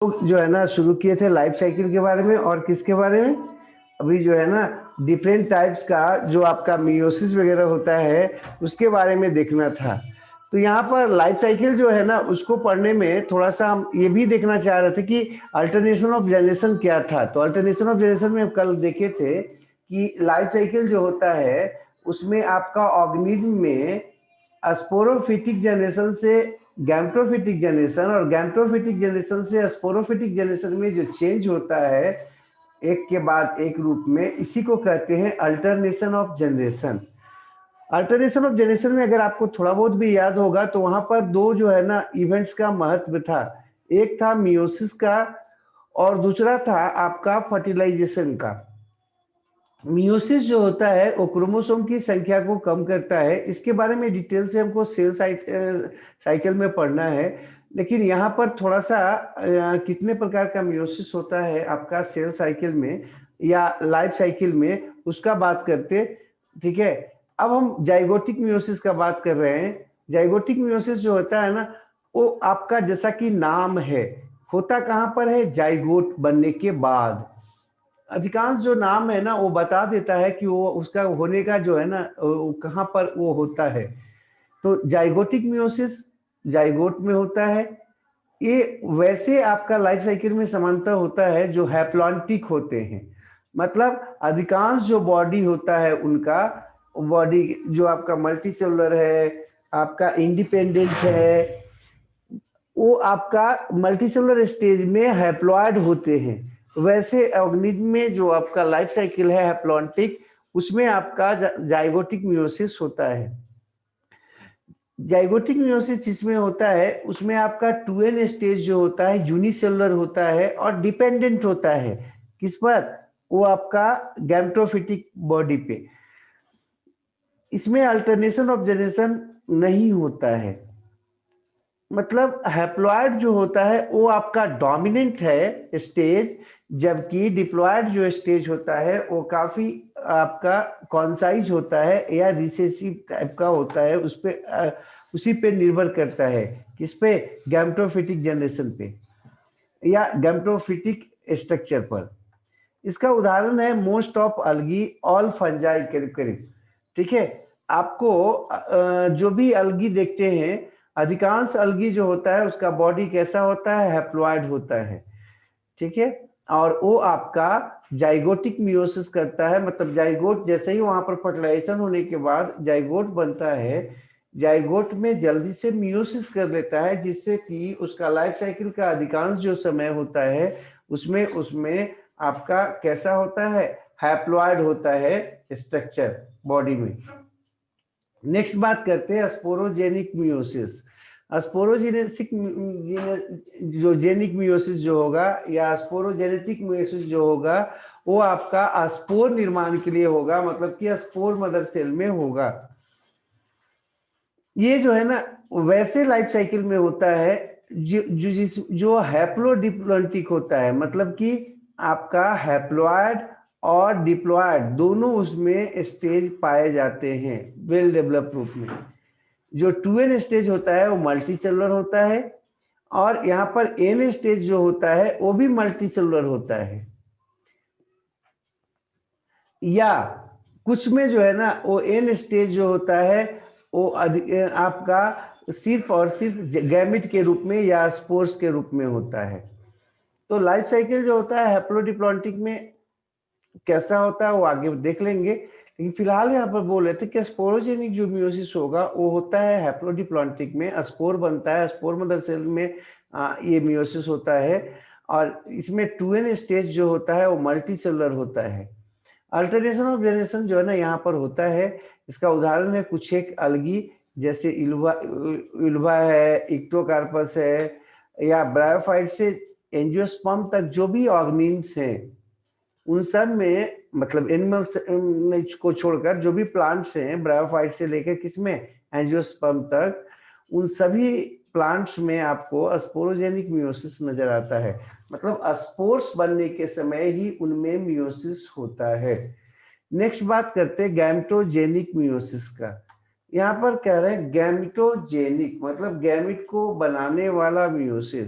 जो है ना शुरू किए थे लाइफ साइकिल के बारे में और किसके बारे में, अभी जो है ना डिफरेंट टाइप्स का जो आपका मियोसिस वगैरह होता है उसके बारे में देखना था। तो यहाँ पर लाइफ साइकिल जो है ना उसको पढ़ने में थोड़ा सा हम ये भी देखना चाह रहे थे कि अल्टरनेशन ऑफ जनरेशन क्या था। तो अल्टरनेशन ऑफ जनरेशन में हम कल देखे थे कि लाइफ साइकिल जो होता है उसमें आपका ऑर्गेनिज्म में स्पोरोफिटिक जनरेशन से गैम्प्रोफिटिक जनरेशन और गैम्प्रोफिटिक जनरेशन से स्पोरोफिटिक जनरेशन में जो चेंज होता है एक के बाद एक रूप में, इसी को कहते हैं alternation of generation. Alternation of generation में अगर आपको थोड़ा बहुत भी याद होगा तो वहां पर दो जो है ना इवेंट्स का महत्व था। एक था मियोसिस का और दूसरा था आपका फर्टिलाइजेशन का। मियोसिस जो होता है वो क्रोमोसोम की संख्या को कम करता है। इसके बारे में डिटेल से हमको सेल साइकिल में पढ़ना है, लेकिन यहाँ पर थोड़ा सा कितने प्रकार का मियोसिस होता है आपका सेल साइकिल में या लाइफ साइकिल में उसका बात करते। ठीक है, अब हम जाइगोटिक मियोसिस का बात कर रहे हैं। जाइगोटिक मियोसिस जो होता है ना वो आपका जैसा कि नाम है होता कहाँ पर है, जाइगोट बनने के बाद। अधिकांश जो नाम है ना वो बता देता है कि वो उसका होने का जो है ना कहाँ पर वो होता है। तो जाइगोटिक मियोसिस जाइगोट में होता है। ये वैसे आपका लाइफ साइकिल में समानता होता है जो हैप्लॉन्टिक होते हैं। मतलब अधिकांश जो बॉडी होता है उनका बॉडी जो आपका मल्टी सेलुलर है, आपका इंडिपेंडेंट है, वो आपका मल्टीसेलुलर स्टेज में हैप्लॉइड होते हैं। वैसे ऑर्गेनिज्म में जो आपका लाइफ साइकिल है हैप्लॉन्टिक, उसमें आपका जाइगोटिक मियोसिस होता है। जाइगोटिक मियोसिस जिसमें होता है उसमें आपका 2n स्टेज जो होता है यूनिसेलुलर होता है और डिपेंडेंट होता है। किस पर, वो आपका गैमेटोफिटिक बॉडी पे। इसमें अल्टरनेशन ऑफ जनरेशन नहीं होता है। मतलब हैप्लॉइड जो होता है वो आपका डोमिनेंट है स्टेज, जबकि डिप्लॉयड जो स्टेज होता है वो काफी आपका कॉन्साइज होता है या रिसेसिव टाइप का होता है। उस पे उसी पे निर्भर करता है, किस पे, गैमेटोफिटिक जनरेशन पे या गैमेटोफिटिक स्ट्रक्चर पर। इसका उदाहरण है मोस्ट ऑफ अलगी, ऑल फंजाई करीब करीब। ठीक है, आपको जो भी अलगी देखते हैं अधिकांश अलगी जो होता है उसका बॉडी कैसा होता है, हैप्लॉइड होता है। ठीक है, और वो आपका जाइगोटिक मियोसिस करता है। मतलब जाइगोट जैसे ही वहां पर फर्टिलाइजेशन होने के बाद जाइगोट बनता है, जाइगोट में जल्दी से मियोसिस कर लेता है जिससे कि उसका लाइफ साइकिल का अधिकांश जो समय होता है उसमें उसमें आपका कैसा होता है, हैप्लॉइड होता है स्ट्रक्चर बॉडी में। नेक्स्ट बात करते हैं स्पोरोजेनिक मियोसिस। स्पोरोजेनेटिक जो जेनिक मियोसिस जो होगा या स्पोरोजेनेटिक मियोसिस जो होगा वो आपका स्पोर निर्माण के लिए होगा, मतलब कि स्पोर मदर सेल में होगा। ये जो है ना वैसे लाइफ साइकिल में होता है जो हैप्लोडिप्लॉन्टिक होता है। मतलब कि आपका हैप्लॉइड और डिप्लॉयड दोनों उसमें स्टेज पाए जाते हैं वेल डेवलप रूप में। जो 2n स्टेज होता है वो मल्टी सेलुलर होता है और यहाँ पर n स्टेज जो होता है वो भी मल्टी सेलुलर होता है। या कुछ में जो है ना वो n स्टेज जो होता है वो आपका सिर्फ और सिर्फ गैमिट के रूप में या स्पोर्स के रूप में होता है। तो लाइफ साइकिल जो होता है हैप्लोडिप्लॉन्टिक में कैसा होता है वो आगे देख लेंगे, लेकिन फिलहाल यहाँ पर बोल रहे थे कि स्पोरोजेनिक जो मियोसिस होगा वो होता है हैप्लोडिप्लॉन्टिक में। स्पोर बनता है, स्पोर मदर सेल में ये मियोसिस होता है और इसमें 2n स्टेज जो होता है वो मल्टी सेलुलर होता है। अल्टरनेशन ऑफ जनरेशन जो है ना यहाँ पर होता है। इसका उदाहरण है कुछ एक अलगी जैसे इल्वा इल्वा है, इक्टोकार्पस है या ब्रायोफाइट से एंजियोस्पर्म तक जो भी ऑर्गेनिम्स हैं उन सब में, मतलब एनिमल्स को छोड़कर जो भी प्लांट्स हैं ब्रायोफाइट से लेकर किसमें एंजियोस्पर्म तक, उन सभी प्लांट्स में आपको स्पोरोजेनिक मियोसिस नजर आता है। मतलब स्पोर्स बनने के समय ही उनमें मियोसिस होता है। नेक्स्ट बात करते हैं गैमेटोजेनिक मियोसिस का। यहाँ पर कह रहे हैं गैमेटोजेनिक मतलब गैमिट को बनाने वाला मियोसिस।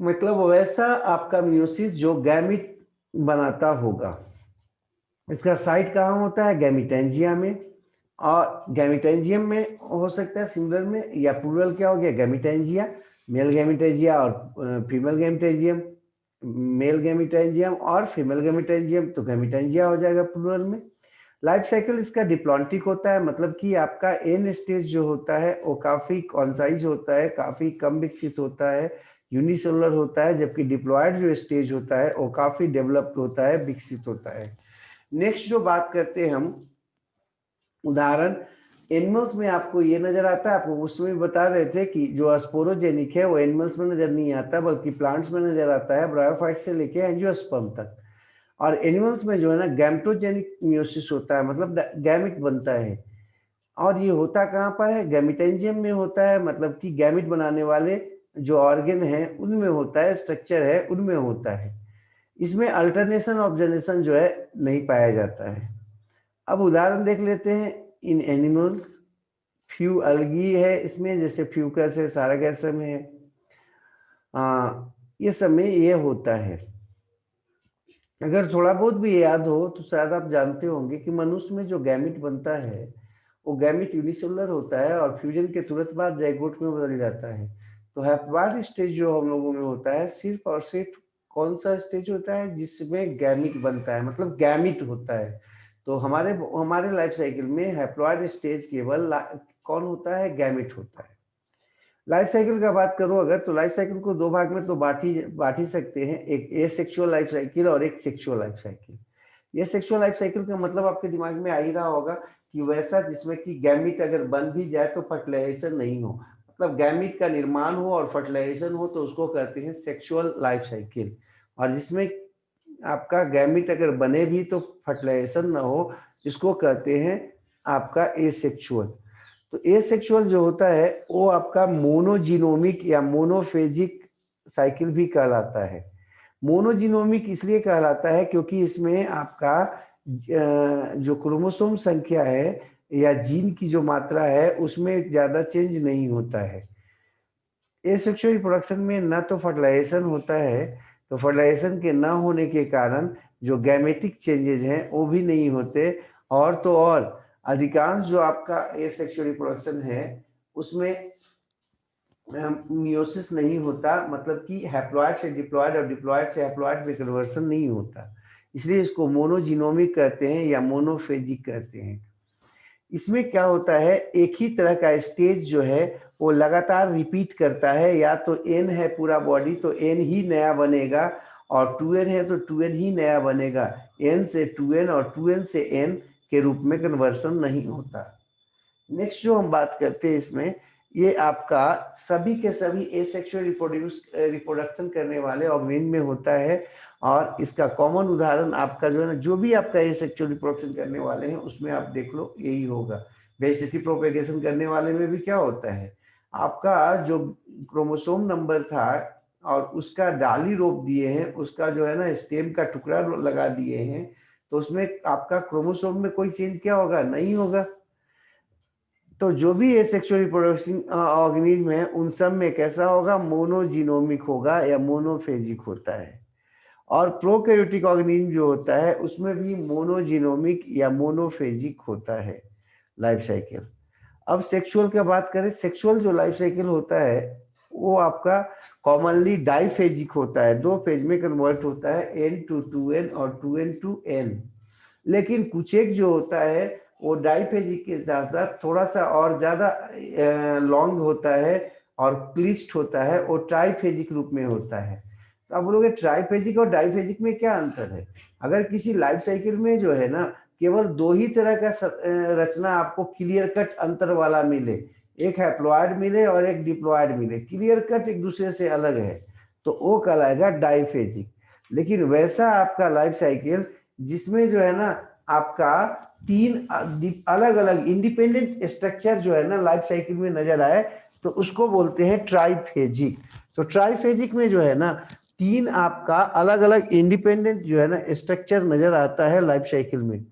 मतलब वैसा आपका मियोसिस जो गैमिट बनाता होगा। इसका साइट कहाँ होता है? गैमिटेंजिया में। और गैमिटेंजियम में हो सकता है सिंगुलर में, या प्लूरल क्या हो गया? गैमिटेंजिया, मेल गैमिटेंजिया और फीमेल गैमिटेंजियम, मेल गैमिटेंजियम और फीमेल गैमिटेंजियम, तो गैमिटेंजिया हो जाएगा प्लूरल में। लाइफ साइकिल इसका डिप्लॉन्टिक होता है, मतलब कि आपका एन स्टेज जो होता है वो काफी कॉन्साइज होता है, काफी कम विकसित होता है, यूनिसेलुलर होता है, जबकि डिप्लॉयड जो स्टेज होता है वो काफी डेवलप्ड होता है, विकसित होता है। नेक्स्ट जो बात करते हैं हम, उदाहरण एनिमल्स में आपको ये नजर आता है, आपको उसमें बता रहे थे कि जो स्पोरोजेनिक है वो एनिमल्स में नजर नहीं आता बल्कि प्लांट्स में नजर आता है, ब्रायोफाइट से लेके एंजियोस्पर्म तक। और एनिमल्स में जो है ना गैमेटोजेनिक मियोसिस होता है, मतलब गैमिट बनता है। और ये होता कहाँ पर है? गैमिटेंजियम में होता है, मतलब कि गैमिट बनाने वाले जो ऑर्गन है उनमें होता है, स्ट्रक्चर है उनमें होता है। इसमें अल्टरनेशन ऑफ जनरेशन जो है नहीं पाया जाता है। अब उदाहरण देख लेते हैं इन एनिमल्स। फ्यू अलगी है इसमें, जैसे फ्यूकस है, सारागैसम है, ये सब में ये होता है। अगर थोड़ा बहुत भी याद हो तो शायद आप जानते होंगे कि मनुष्य में जो गैमिट बनता है वो गैमिट यूनिसेलुलर होता है और फ्यूजन के तुरंत बाद जाइगोट में बदल जाता है। तो हैप्लॉइड स्टेज जो हम लोगों में होता है, सिर्फ और सिर्फ कौन सा स्टेज होता है? जिसमें गैमिट बनता है, मतलब गैमिट होता है। तो हमारे हमारे लाइफ साइकिल में हैप्लॉइड स्टेज केवल कौन होता है? गैमिट होता है। लाइफ साइकिल का बात करो अगर, तो लाइफ साइकिल को दो भाग में तो बांट ही सकते हैं, एक ए सेक्सुअल लाइफ साइकिल और एक सेक्सुअल लाइफ साइकिल। ये सेक्सुअल लाइफ साइकिल का मतलब आपके दिमाग में आ ही रहा होगा कि वैसा जिसमें कि गैमिट अगर बन भी जाए तो फर्टिलाइजेशन नहीं हो, मतलब गैमिट का निर्माण हो और फर्टिलाइजेशन हो, तो उसको कहते हैं सेक्सुअल लाइफ साइकिल। और जिसमें आपका गैमिट अगर बने भी तो फर्टिलाइजेशन ना हो, इसको कहते हैं आपका एसेक्सुअल। तो एसेक्सुअल जो होता है वो आपका मोनोजीनोमिक या मोनोफेजिक साइकिल भी कहलाता है। मोनोजीनोमिक इसलिए कहलाता है क्योंकि इसमें आपका जो क्रोमोसोम संख्या है या जीन की जो मात्रा है उसमें ज्यादा चेंज नहीं होता है। एसेक्सुअल रिप्रोडक्शन में न तो फर्टिलाइजेशन होता है, तो फर्टिलाइजेशन के न होने के कारण जो गैमेटिक चेंजेस हैं वो भी नहीं होते। और तो और अधिकांश जो आपका एसेक्सुअल रिप्रोडक्शन है उसमें मियोसिस नहीं होता, मतलब कि हैप्लॉइड से डिप्लॉइड और डिप्लॉइड से हैप्लॉइड में कन्वर्सन नहीं होता। इसलिए इसको मोनोजीनोमिक कहते हैं या मोनोफेजिक कहते हैं। इसमें क्या होता है, एक ही तरह का स्टेज जो है वो लगातार रिपीट करता है। या तो एन है पूरा बॉडी तो एन ही नया बनेगा, और 2n है तो 2n ही नया बनेगा। n से 2n और 2n से n के रूप में कन्वर्सन नहीं होता। नेक्स्ट जो हम बात करते हैं इसमें, ये आपका सभी के सभी एसेक्सुअल रिप्रोडक्शन करने वाले ऑर्गेनिज्म में होता है। और इसका कॉमन उदाहरण आपका जो है ना, जो भी आपका एसेक्सुअल रिप्रोडक्शन करने वाले हैं उसमें आप देख लो यही होगा। वेजिटेटिव प्रोपेगेशन करने वाले में भी क्या होता है, आपका जो क्रोमोसोम नंबर था और उसका डाली रोप दिए हैं, उसका जो है ना स्टेम का टुकड़ा लगा दिए हैं, तो उसमें आपका क्रोमोसोम में कोई चेंज क्या होगा? नहीं होगा। तो जो भी एसेक्सुअल रिप्रोडक्शन ऑर्गेनिज्म है उन सब में कैसा होगा? मोनोजीनोमिक होगा या मोनोफेजिक होता है। और प्रोकैरियोटिक ऑर्गेनिज्म जो होता है उसमें भी मोनोजीनोमिक या मोनोफेजिक होता है लाइफ साइकिल। अब सेक्सुअल का बात करें, सेक्सुअल जो लाइफ साइकिल होता है वो आपका कॉमनली डाइफेजिक होता है, दो फेज में कन्वर्ट होता है, n to 2n और 2n to n। लेकिन कुछ एक जो होता है वो डाइफेजिक के साथ साथ थोड़ा सा और ज्यादा लॉन्ग होता है और क्लिस्ट होता है, वो ट्राइफेजिक रूप में होता है। तो आप बोलोगे ट्राइफेजिक और डाइफेजिक में क्या अंतर है? अगर किसी लाइफ साइकिल में जो है ना केवल दो ही तरह का रचना आपको क्लियर कट अंतर वाला मिले, एक हैप्लॉइड मिले और एक डिप्लॉइड मिले, क्लियर कट एक दूसरे से अलग है, तो वो कहलाएगा डाइफेजिक। लेकिन वैसा आपका लाइफ साइकिल जिसमें जो है ना आपका तीन अलग अलग इंडिपेंडेंट स्ट्रक्चर जो है ना लाइफ साइकिल में नजर आए, तो उसको बोलते हैं ट्राइफेजिक। तो ट्राइफेजिक में जो है ना तीन आपका अलग अलग इंडिपेंडेंट जो है ना स्ट्रक्चर नजर आता है लाइफ साइकिल में।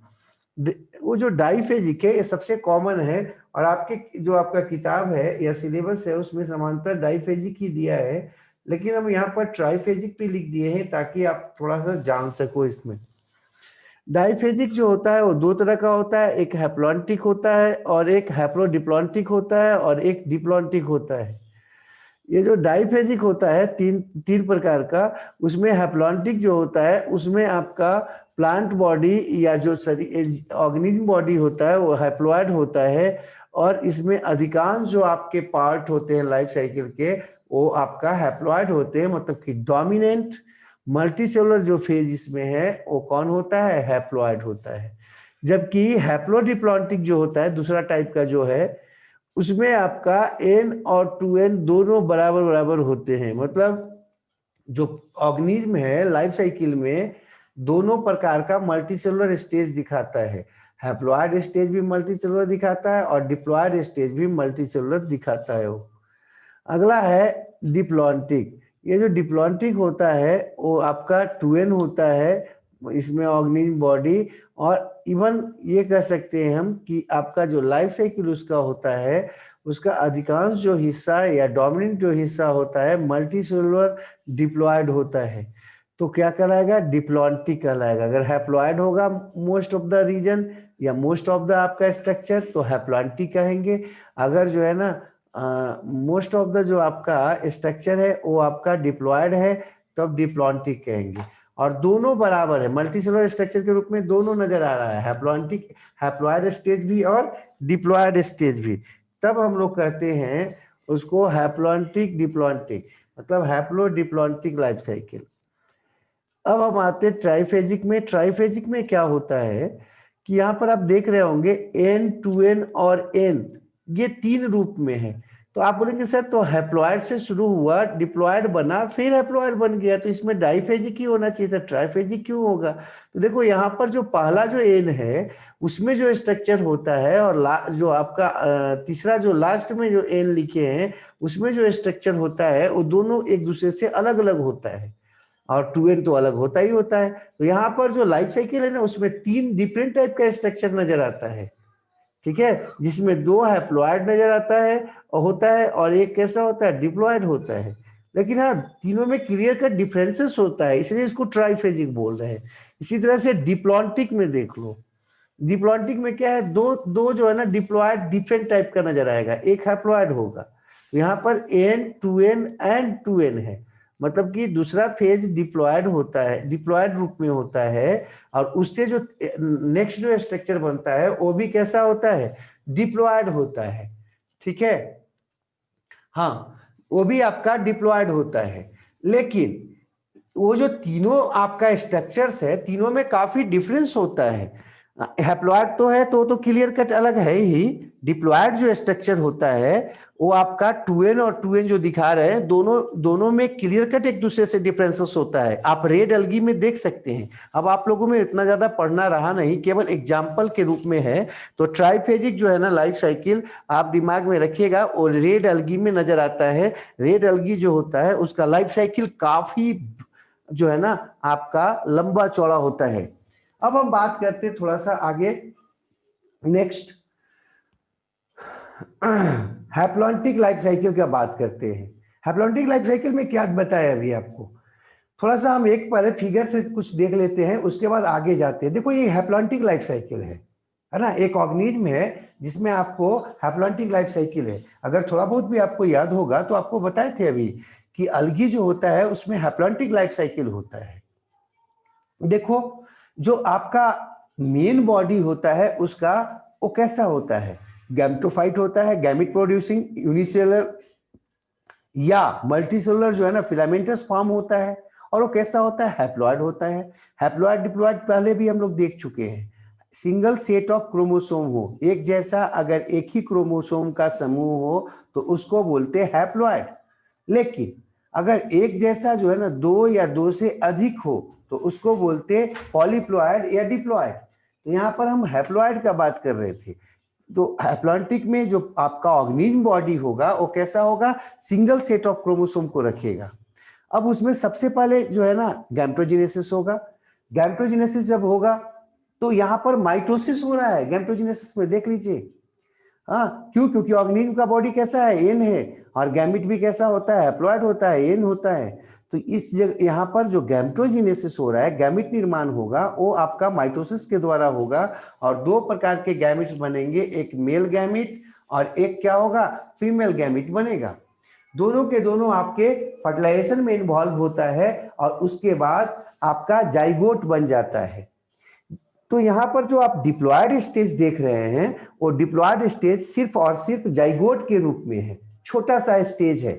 वो जो डाइफेजिक है ये सबसे कॉमन है, और आपके जो आपका किताब है या सिलेबस है उसमें समांतर डाइफेजिक ही दिया है। लेकिन हम यहाँ पर ट्राइफेजिक भी लिख दिए हैं ताकि आप थोड़ा सा जान सको इसमें। डाइफेजिक जो होता है वो दो तरह का होता है, एक हैप्लॉन्टिक होता है और एक हैप्लोडिप्लॉन्टिक होता है और एक डिप्लॉन्टिक होता है। ये जो डाइफेजिक होता है तीन तीन प्रकार का, उसमें हैप्लॉन्टिक जो होता है उसमें आपका प्लांट बॉडी या जो ऑर्गेनिज्म बॉडी होता है वो हैप्लॉइड होता है, और इसमें अधिकांश जो आपके पार्ट होते हैं लाइफ साइकिल के वो आपका हैप्लॉइड होते हैं, मतलब कि डोमिनेंट मल्टीसेलुलर जो फेज इसमें है वो कौन होता है, हैप्लॉइड होता है। जबकि हैप्लोडिप्लॉन्टिक जो होता है दूसरा टाइप का जो है, उसमें आपका n और 2n दोनों बराबर बराबर होते हैं। मतलब जो ऑर्गेनिज्म है लाइफ साइकिल में दोनों प्रकार का मल्टीसेलुलर स्टेज दिखाता है, हैप्लॉइड स्टेज भी मल्टीसेलुलर दिखाता है और डिप्लॉइड स्टेज भी मल्टीसेलुलर दिखाता है वो। अगला है डिप्लॉन्टिक। ये जो डिप्लॉन्टिक होता है वो आपका 2n होता है, इसमें ऑर्गेनिज्म बॉडी, और इवन ये कह सकते हैं हम कि आपका जो लाइफ साइकिल उसका होता है उसका अधिकांश जो हिस्सा या डोमिनेंट जो हिस्सा होता है मल्टीसेलुलर डिप्लॉयड होता है। तो क्या कहलाएगा, डिप्लॉन्टिक कहलाएगा। अगर हैप्लॉयड होगा मोस्ट ऑफ द रीजन या मोस्ट ऑफ द आपका स्ट्रक्चर तो हैप्लॉन्टिक कहेंगे। अगर जो है ना मोस्ट ऑफ द जो आपका स्ट्रक्चर है वो आपका डिप्लॉयड है तब डिप्लॉन्टिक कहेंगे। और दोनों बराबर है, मल्टीसेलुलर स्ट्रक्चर के रूप में दोनों नजर आ रहा है, हैप्लॉन्टिक हैप्लॉयड स्टेज भी और डिप्लॉयड स्टेज भी। तब हम लोग कहते हैं उसको हैप्लॉन्टिक डिप्लॉन्टिक, मतलब हैप्लो डिप्लॉन्टिक लाइफ साइकिल। अब हम आते हैं ट्राइफेजिक में। ट्राइफेजिक में क्या होता है कि यहाँ पर आप देख रहे होंगे n 2n और n ये तीन रूप में है। तो आप बोलेंगे सर तो हैप्लॉयड से शुरू हुआ, डिप्लॉयड बना, फिर हैप्लॉयड बन गया, तो इसमें डाइफेजिक ही होना चाहिए था, ट्राइफेजिक क्यों होगा? तो देखो यहाँ पर जो पहला जो n है उसमें जो स्ट्रक्चर होता है और जो आपका तीसरा जो लास्ट में जो n लिखे हैं उसमें जो स्ट्रक्चर होता है वो दोनों एक दूसरे से अलग अलग होता है, और 2n तो अलग होता ही होता है। तो यहाँ पर जो लाइफ साइकिल है ना उसमें तीन डिफरेंट टाइप का स्ट्रक्चर नजर आता है, ठीक है, जिसमें दो हैप्लॉयड नजर आता है और होता है और एक कैसा होता है, डिप्लॉयड होता है। लेकिन हाँ तीनों में क्लियर कट डिफरेंसेस होता है, इसलिए इसको ट्राइफेजिक बोल रहे हैं। इसी तरह से डिप्लॉन्टिक में देख लो, डिप्लॉन्टिक में क्या है, दो दो जो है ना डिप्लॉयड डिफरेंट टाइप का नजर आएगा, एक हैप्लॉयड होगा। तो यहाँ पर n 2n एंड 2n है, मतलब कि दूसरा फेज डिप्लॉयड होता है, डिप्लॉयड रूप में होता है, और उससे जो नेक्स्ट जो स्ट्रक्चर बनता है वो भी कैसा होता है, डिप्लॉयड होता है, ठीक है। हाँ वो भी आपका डिप्लॉयड होता है, लेकिन वो जो तीनों आपका स्ट्रक्चर्स है तीनों में काफी डिफरेंस होता है। हैप्लॉयड तो है तो क्लियर कट अलग है ही, डिप्लॉयड जो स्ट्रक्चर होता है वो आपका 2n और 2n जो दिखा रहे हैं दोनों में क्लियर कट एक दूसरे से डिफरेंसेस होता है, आप रेड अलगी में देख सकते हैं। अब आप लोगों में इतना ज्यादा पढ़ना रहा नहीं, केवल एग्जाम्पल के रूप में है। तो ट्राइफेजिक जो है ना लाइफ साइकिल आप दिमाग में रखिएगा, और रेड अलगी में नजर आता है। रेड अलगी जो होता है उसका लाइफ साइकिल काफी जो है ना आपका लंबा चौड़ा होता है। अब हम बात करते हैं थोड़ा सा आगे, नेक्स्ट हैप्लॉन्टिक लाइफ साइकिल का बात करते हैं। हैप्लॉन्टिक लाइफ साइकिल में क्या बताया अभी आपको, थोड़ा सा हम एक पहले फिगर से कुछ देख लेते हैं उसके बाद आगे जाते हैं। देखो ये हैप्लॉन्टिक लाइफ साइकिल है ना, एक ऑर्गेनिज्म है जिसमें आपको हैप्लॉन्टिक लाइफ साइकिल है। अगर थोड़ा बहुत भी आपको याद होगा तो आपको बताए थे अभी कि अलगी जो होता है उसमें हैप्लॉन्टिक लाइफ साइकिल होता है। देखो जो आपका मेन बॉडी होता है उसका वो कैसा होता है, गैमेटोफाइट होता है, गैमेट प्रोड्यूसिंग यूनिसेलुलर या मल्टीसेलुलर जो है ना फिलामेंटस फॉर्म होता है, और वो कैसा होता है, हैप्लॉइड होता है। हैप्लॉइड डिप्लॉइड पहले भी हम लोग देख चुके हैं। सिंगल सेट ऑफ क्रोमोसोम हो, एक जैसा अगर एक ही क्रोमोसोम का समूह हो तो उसको बोलते हैं हैप्लॉइड। लेकिन अगर एक जैसा जो है ना दो या दो से अधिक हो तो उसको बोलते हैं पॉलीप्लॉइड या डिप्लॉइड। तो यहाँ पर हम हैप्लॉइड का बात कर रहे थे। तो हैप्लॉन्टिक में जो आपका ऑर्गेनिज्म बॉडी होगा वो कैसा होगा, सिंगल सेट ऑफ क्रोमोसोम को रखेगा। अब उसमें सबसे पहले जो है ना गैमेटोजेनेसिस होगा। गैमेटोजेनेसिस जब होगा तो यहाँ पर माइटोसिस हो रहा है गैमेटोजेनेसिस में, देख लीजिए। हाँ क्यों, क्योंकि ऑर्गेनिज्म का बॉडी कैसा है, एन है, और गैमिट भी कैसा होता है, हैप्लॉइड होता है, एन होता है। तो इस जगह यहाँ पर जो गैमेटोजेनेसिस हो रहा है, गैमिट निर्माण होगा, वो आपका माइटोसिस के द्वारा होगा और दो प्रकार के गैमिट्स बनेंगे, एक मेल गैमिट और एक क्या होगा, फीमेल गैमिट बनेगा। दोनों के दोनों आपके फर्टिलाइजेशन में इन्वॉल्व होता है और उसके बाद आपका जाइगोट बन जाता है। तो यहाँ पर जो आप डिप्लॉयड स्टेज देख रहे हैं, वो डिप्लॉयड स्टेज सिर्फ और सिर्फ जाइगोट के रूप में है, छोटा सा स्टेज है,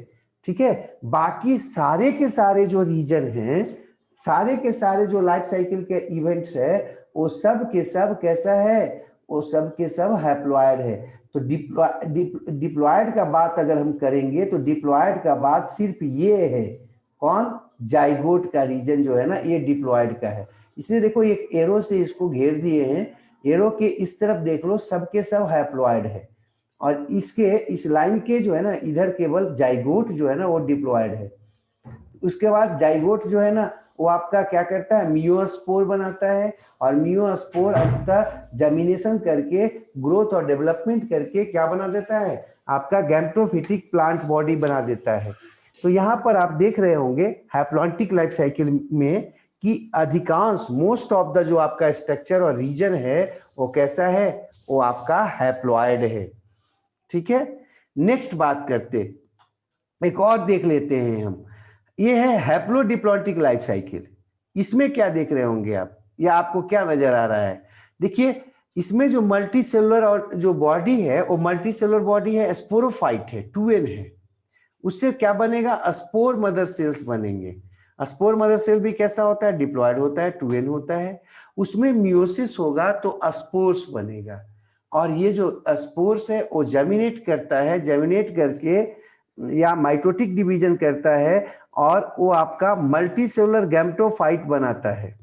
ठीक है। बाकी सारे के सारे जो रीजन हैं, सारे के सारे जो लाइफ साइकिल के इवेंट्स है, वो सब के सब कैसा है, वो सब के सब हैप्लॉयड है। तो डिप्लॉयड का बात अगर हम करेंगे तो डिप्लॉयड का बात सिर्फ ये है, कौन, जाइगोट का रीजन जो है ना, ये डिप्लॉयड का है। इसलिए देखो एक एरो से इसको घेर दिए हैं, एरो के इस तरफ देख लो, सबके सब हैप्लॉयड है और इसके इस लाइन के जो है ना, इधर केवल जाइगोट जो है ना वो डिप्लॉयड है। उसके बाद जाइगोट जो है ना वो आपका क्या करता है, मियोस्पोर बनाता है और मियोस्पोर अंततः जर्मिनेशन करके ग्रोथ और डेवलपमेंट करके क्या बना देता है, आपका गैमेटोफिटिक प्लांट बॉडी बना देता है। तो यहाँ पर आप देख रहे होंगे हैप्लॉन्टिक लाइफ साइकिल में कि अधिकांश मोस्ट ऑफ द जो आपका स्ट्रक्चर और रीजन है वो कैसा है, वो आपका हैप्लॉयड है, ठीक है। नेक्स्ट बात करते, एक और देख लेते हैं हम, ये है हैप्लोडिप्लॉन्टिक लाइफ साइकिल। इसमें क्या देख रहे होंगे आप, या आपको क्या नजर आ रहा है, देखिए इसमें जो मल्टी सेलुलर और जो बॉडी है वो मल्टी सेलुलर बॉडी है, स्पोरोफाइट है, 2n है। उससे क्या बनेगा, स्पोर मदर सेल्स बनेंगे। स्पोर मदर सेल भी कैसा होता है, डिप्लॉयड होता है, 2n होता है। उसमें मियोसिस होगा तो स्पोर्स बनेगा और ये जो स्पोर्स है वो जर्मिनेट करता है, जर्मिनेट करके या माइटोटिक डिवीजन करता है और वो आपका मल्टी सेलुलर गैमेटोफाइट बनाता है।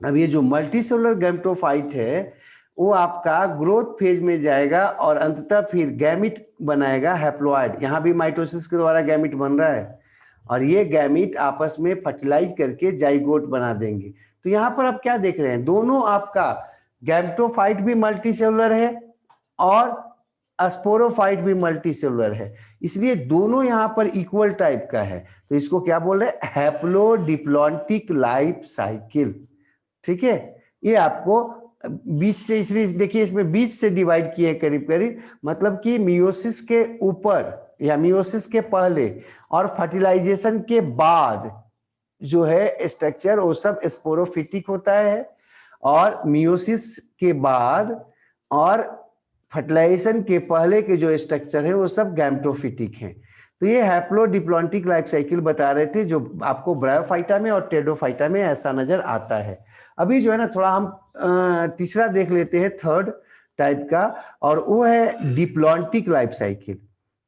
अब ये जो मल्टी सेलुलर गैमेटोफाइट है वो आपका ग्रोथ फेज में जाएगा और अंततः फिर गैमिट बनाएगा, हैप्लॉयड। यहाँ भी माइटोसिस के द्वारा गैमिट बन रहा है और ये गैमिट आपस में फर्टिलाइज करके जाइगोट बना देंगे। तो यहाँ पर आप क्या देख रहे हैं, दोनों आपका गैमेटोफाइट भी मल्टी सेलुलर है और स्पोरोफाइट भी मल्टी सेलुलर है, इसलिए दोनों यहाँ पर इक्वल टाइप का है। तो इसको क्या बोल रहे हैं, हैप्लोडिप्लॉन्टिक लाइफ साइकिल, ठीक है। ये आपको बीच से, इसलिए देखिए इसमें बीच से डिवाइड किए करीब करीब, मतलब कि मियोसिस के ऊपर या मियोसिस के पहले और फर्टिलाइजेशन के बाद जो है स्ट्रक्चर वो सब स्पोरोफिटिक होता है और मियोसिस के बाद और फर्टिलाइजेशन के पहले के जो स्ट्रक्चर है वो सब गैमेटोफिटिक हैं। तो ये हैप्लोडिप्लॉन्टिक लाइफ साइकिल बता रहे थे, जो आपको ब्रायोफाइटा में और टेडोफाइटा में ऐसा नजर आता है। अभी जो है ना थोड़ा हम तीसरा देख लेते हैं, थर्ड टाइप का, और वो है डिप्लॉन्टिक लाइफ साइकिल।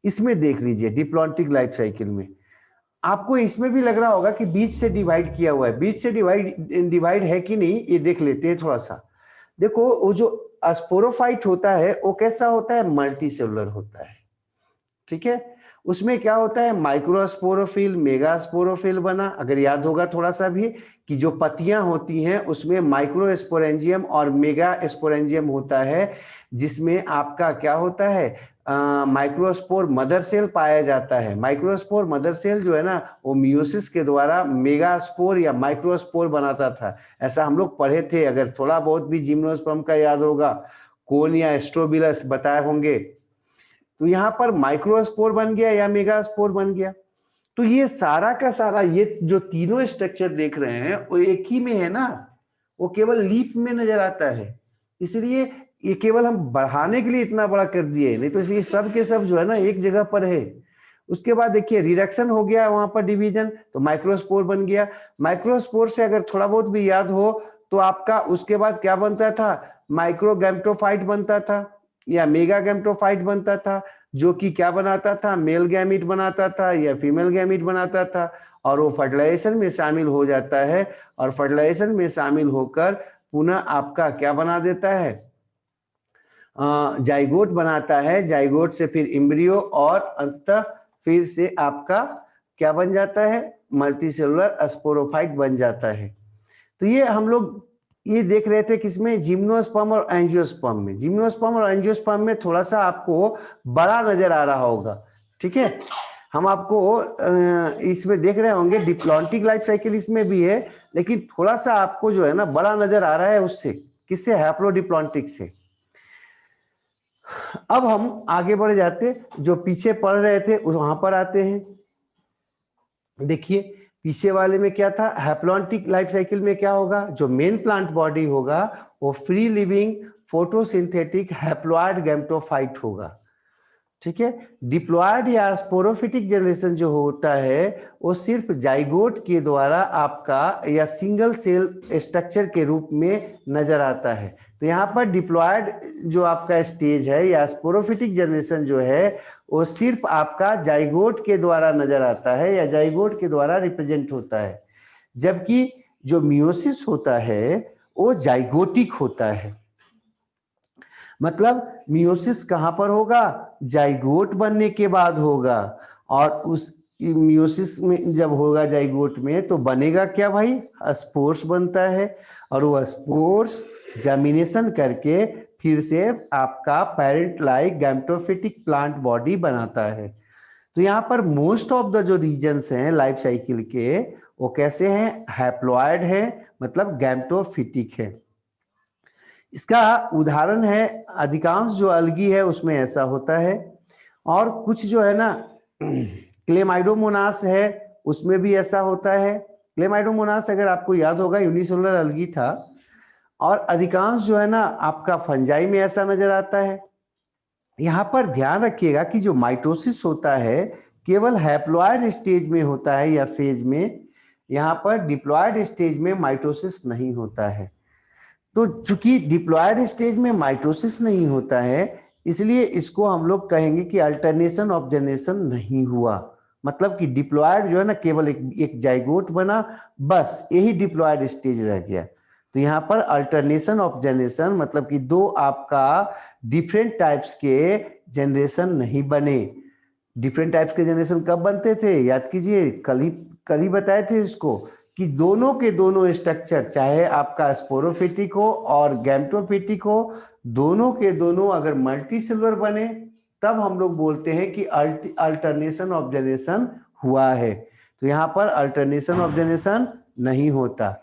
इसमें देख लीजिए डिप्लॉन्टिक लाइफ साइकिल में आपको इसमें भी लग रहा होगा कि बीच से डिवाइड किया हुआ है, बीच से डिवाइड है कि नहीं, ये देख लेते हैं थोड़ा सा। देखो वो जो स्पोरोफाइट होता है वो कैसा होता है, मल्टी सेलुलर होता है, ठीक है। उसमें क्या होता है, माइक्रोस्पोरोफिल, मेगास्पोरोफिल बना, अगर याद होगा थोड़ा सा भी, कि जो पत्तियां होती हैं उसमें माइक्रोस्पोरेंजियम और मेगास्पोरेंजियम होता है, जिसमें आपका क्या होता है, माइक्रोस्पोर मदर सेल पाया जाता है। माइक्रोस्पोर मदर सेल जो है ना वो मियोसिस के द्वारा मेगास्पोर या माइक्रोस्पोर बनाता था, ऐसा हम लोग पढ़े थे। अगर थोड़ा बहुत भी जिम्नोस्पर्म का याद होगा, कोन या एस्ट्रोबिलस बताए होंगे। तो यहाँ पर माइक्रोस्पोर बन गया या मेगास्पोर बन गया। तो ये सारा का सारा, ये जो तीनों स्ट्रक्चर देख रहे हैं वो एक ही में है ना, वो केवल लीफ में नजर आता है, इसलिए ये केवल हम बढ़ाने के लिए इतना बड़ा कर दिए, नहीं तो इसलिए सब के सब जो है ना एक जगह पर है। उसके बाद देखिए रिडक्शन हो गया वहां पर डिवीजन, तो माइक्रोस्पोर बन गया। माइक्रोस्पोर से अगर थोड़ा बहुत भी याद हो तो आपका उसके बाद क्या बनता था, माइक्रो गैमेटोफाइट बनता था या मेगा गैमेटोफाइट बनता था, जो कि क्या बनाता था, मेल गैमिट बनाता था या फीमेल गैमिट बनाता था, और वो फर्टिलाइजेशन में शामिल हो जाता है और फर्टिलाइजेशन में शामिल होकर पुनः आपका क्या बना देता है, जाइगोट बनाता है। जाइगोट से फिर एम्ब्रियो और अंततः फिर से आपका क्या बन जाता है, मल्टीसेलुलर स्पोरोफाइट बन जाता है। तो ये हम लोग ये देख रहे थे किसमें, जिम्नोस्पर्म और एंजियोस्पर्म में। जिम्नोस्पर्म और एंजियोस्पर्म में थोड़ा सा आपको बड़ा नजर आ रहा होगा, ठीक है, हम आपको इसमें देख रहे होंगे डिप्लॉन्टिक लाइफ साइकिल इसमें भी है, लेकिन थोड़ा सा आपको जो है ना बड़ा नजर आ रहा है उससे, किससे, हैप्लोडिप्लॉन्टिक से। अब हम आगे बढ़ जाते, जो पीछे पढ़ रहे थे वहां पर आते हैं। देखिए पीछे वाले में क्या था, हैप्लॉन्टिक लाइफ साइकिल में क्या होगा, जो मेन प्लांट बॉडी होगा वो free living photosynthetic haploid gametophyte होगा। ठीक है, डिप्लॉयड या स्पोरोफिटिक जनरेशन जो होता है वो सिर्फ जाइगोट के द्वारा आपका या सिंगल सेल स्ट्रक्चर के रूप में नजर आता है। तो यहाँ पर डिप्लॉयड जो आपका स्टेज है या स्पोरोफिटिक जनरेशन जो है वो सिर्फ आपका जाइगोट के द्वारा नजर आता है या जाइगोट के द्वारा रिप्रेजेंट होता है, जबकि जो मियोसिस होता है वो जाइगोटिक होता है। मतलब मियोसिस कहां पर होगा, जाइगोट बनने के बाद होगा, और उस मियोसिस में जब होगा जाइगोट में तो बनेगा क्या भाई, स्पोर्स बनता है, और वो स्पोर्स जर्मिनेशन करके फिर से आपका parent like gametophytic plant body बनाता है। तो यहाँ पर मोस्ट ऑफ द जो रीजन्स हैं लाइफ साइकिल के वो कैसे हैं, हैप्लॉयड है, मतलब गैमेटोफिटिक है। इसका उदाहरण है अधिकांश जो अलगी है उसमें ऐसा होता है, और कुछ जो है ना क्लेमाइडोमोनास है उसमें भी ऐसा होता है। क्लेमाइडोमोनास अगर आपको याद होगा यूनिसेलुलर अलगी था, और अधिकांश जो है ना आपका फंजाई में ऐसा नजर आता है। यहाँ पर ध्यान रखिएगा कि जो माइटोसिस होता है केवल हैप्लॉयड स्टेज में होता है या फेज में, यहाँ पर डिप्लॉयड स्टेज में माइटोसिस नहीं होता है। तो चूंकि डिप्लॉयड स्टेज में माइटोसिस नहीं होता है इसलिए इसको हम लोग कहेंगे कि अल्टरनेशन ऑफ जनरेशन नहीं हुआ। मतलब कि डिप्लॉयड जो है ना केवल एक जाइगोट बना, बस यही डिप्लॉयड स्टेज रह गया। तो यहाँ पर अल्टरनेशन ऑफ जनरेशन मतलब कि दो आपका डिफरेंट टाइप्स के जनरेशन नहीं बने। डिफरेंट टाइप्स के जनरेशन कब बनते थे, याद कीजिए, कल ही बताए थे इसको कि दोनों के दोनों स्ट्रक्चर, चाहे आपका स्पोरोफिटिक हो और गैमेटोफिटिक हो, दोनों के दोनों अगर मल्टीसेलुलर बने तब हम लोग बोलते हैं कि अल्टरनेशन ऑफ जनरेशन हुआ है। तो यहाँ पर अल्टरनेशन ऑफ जनरेशन नहीं होता।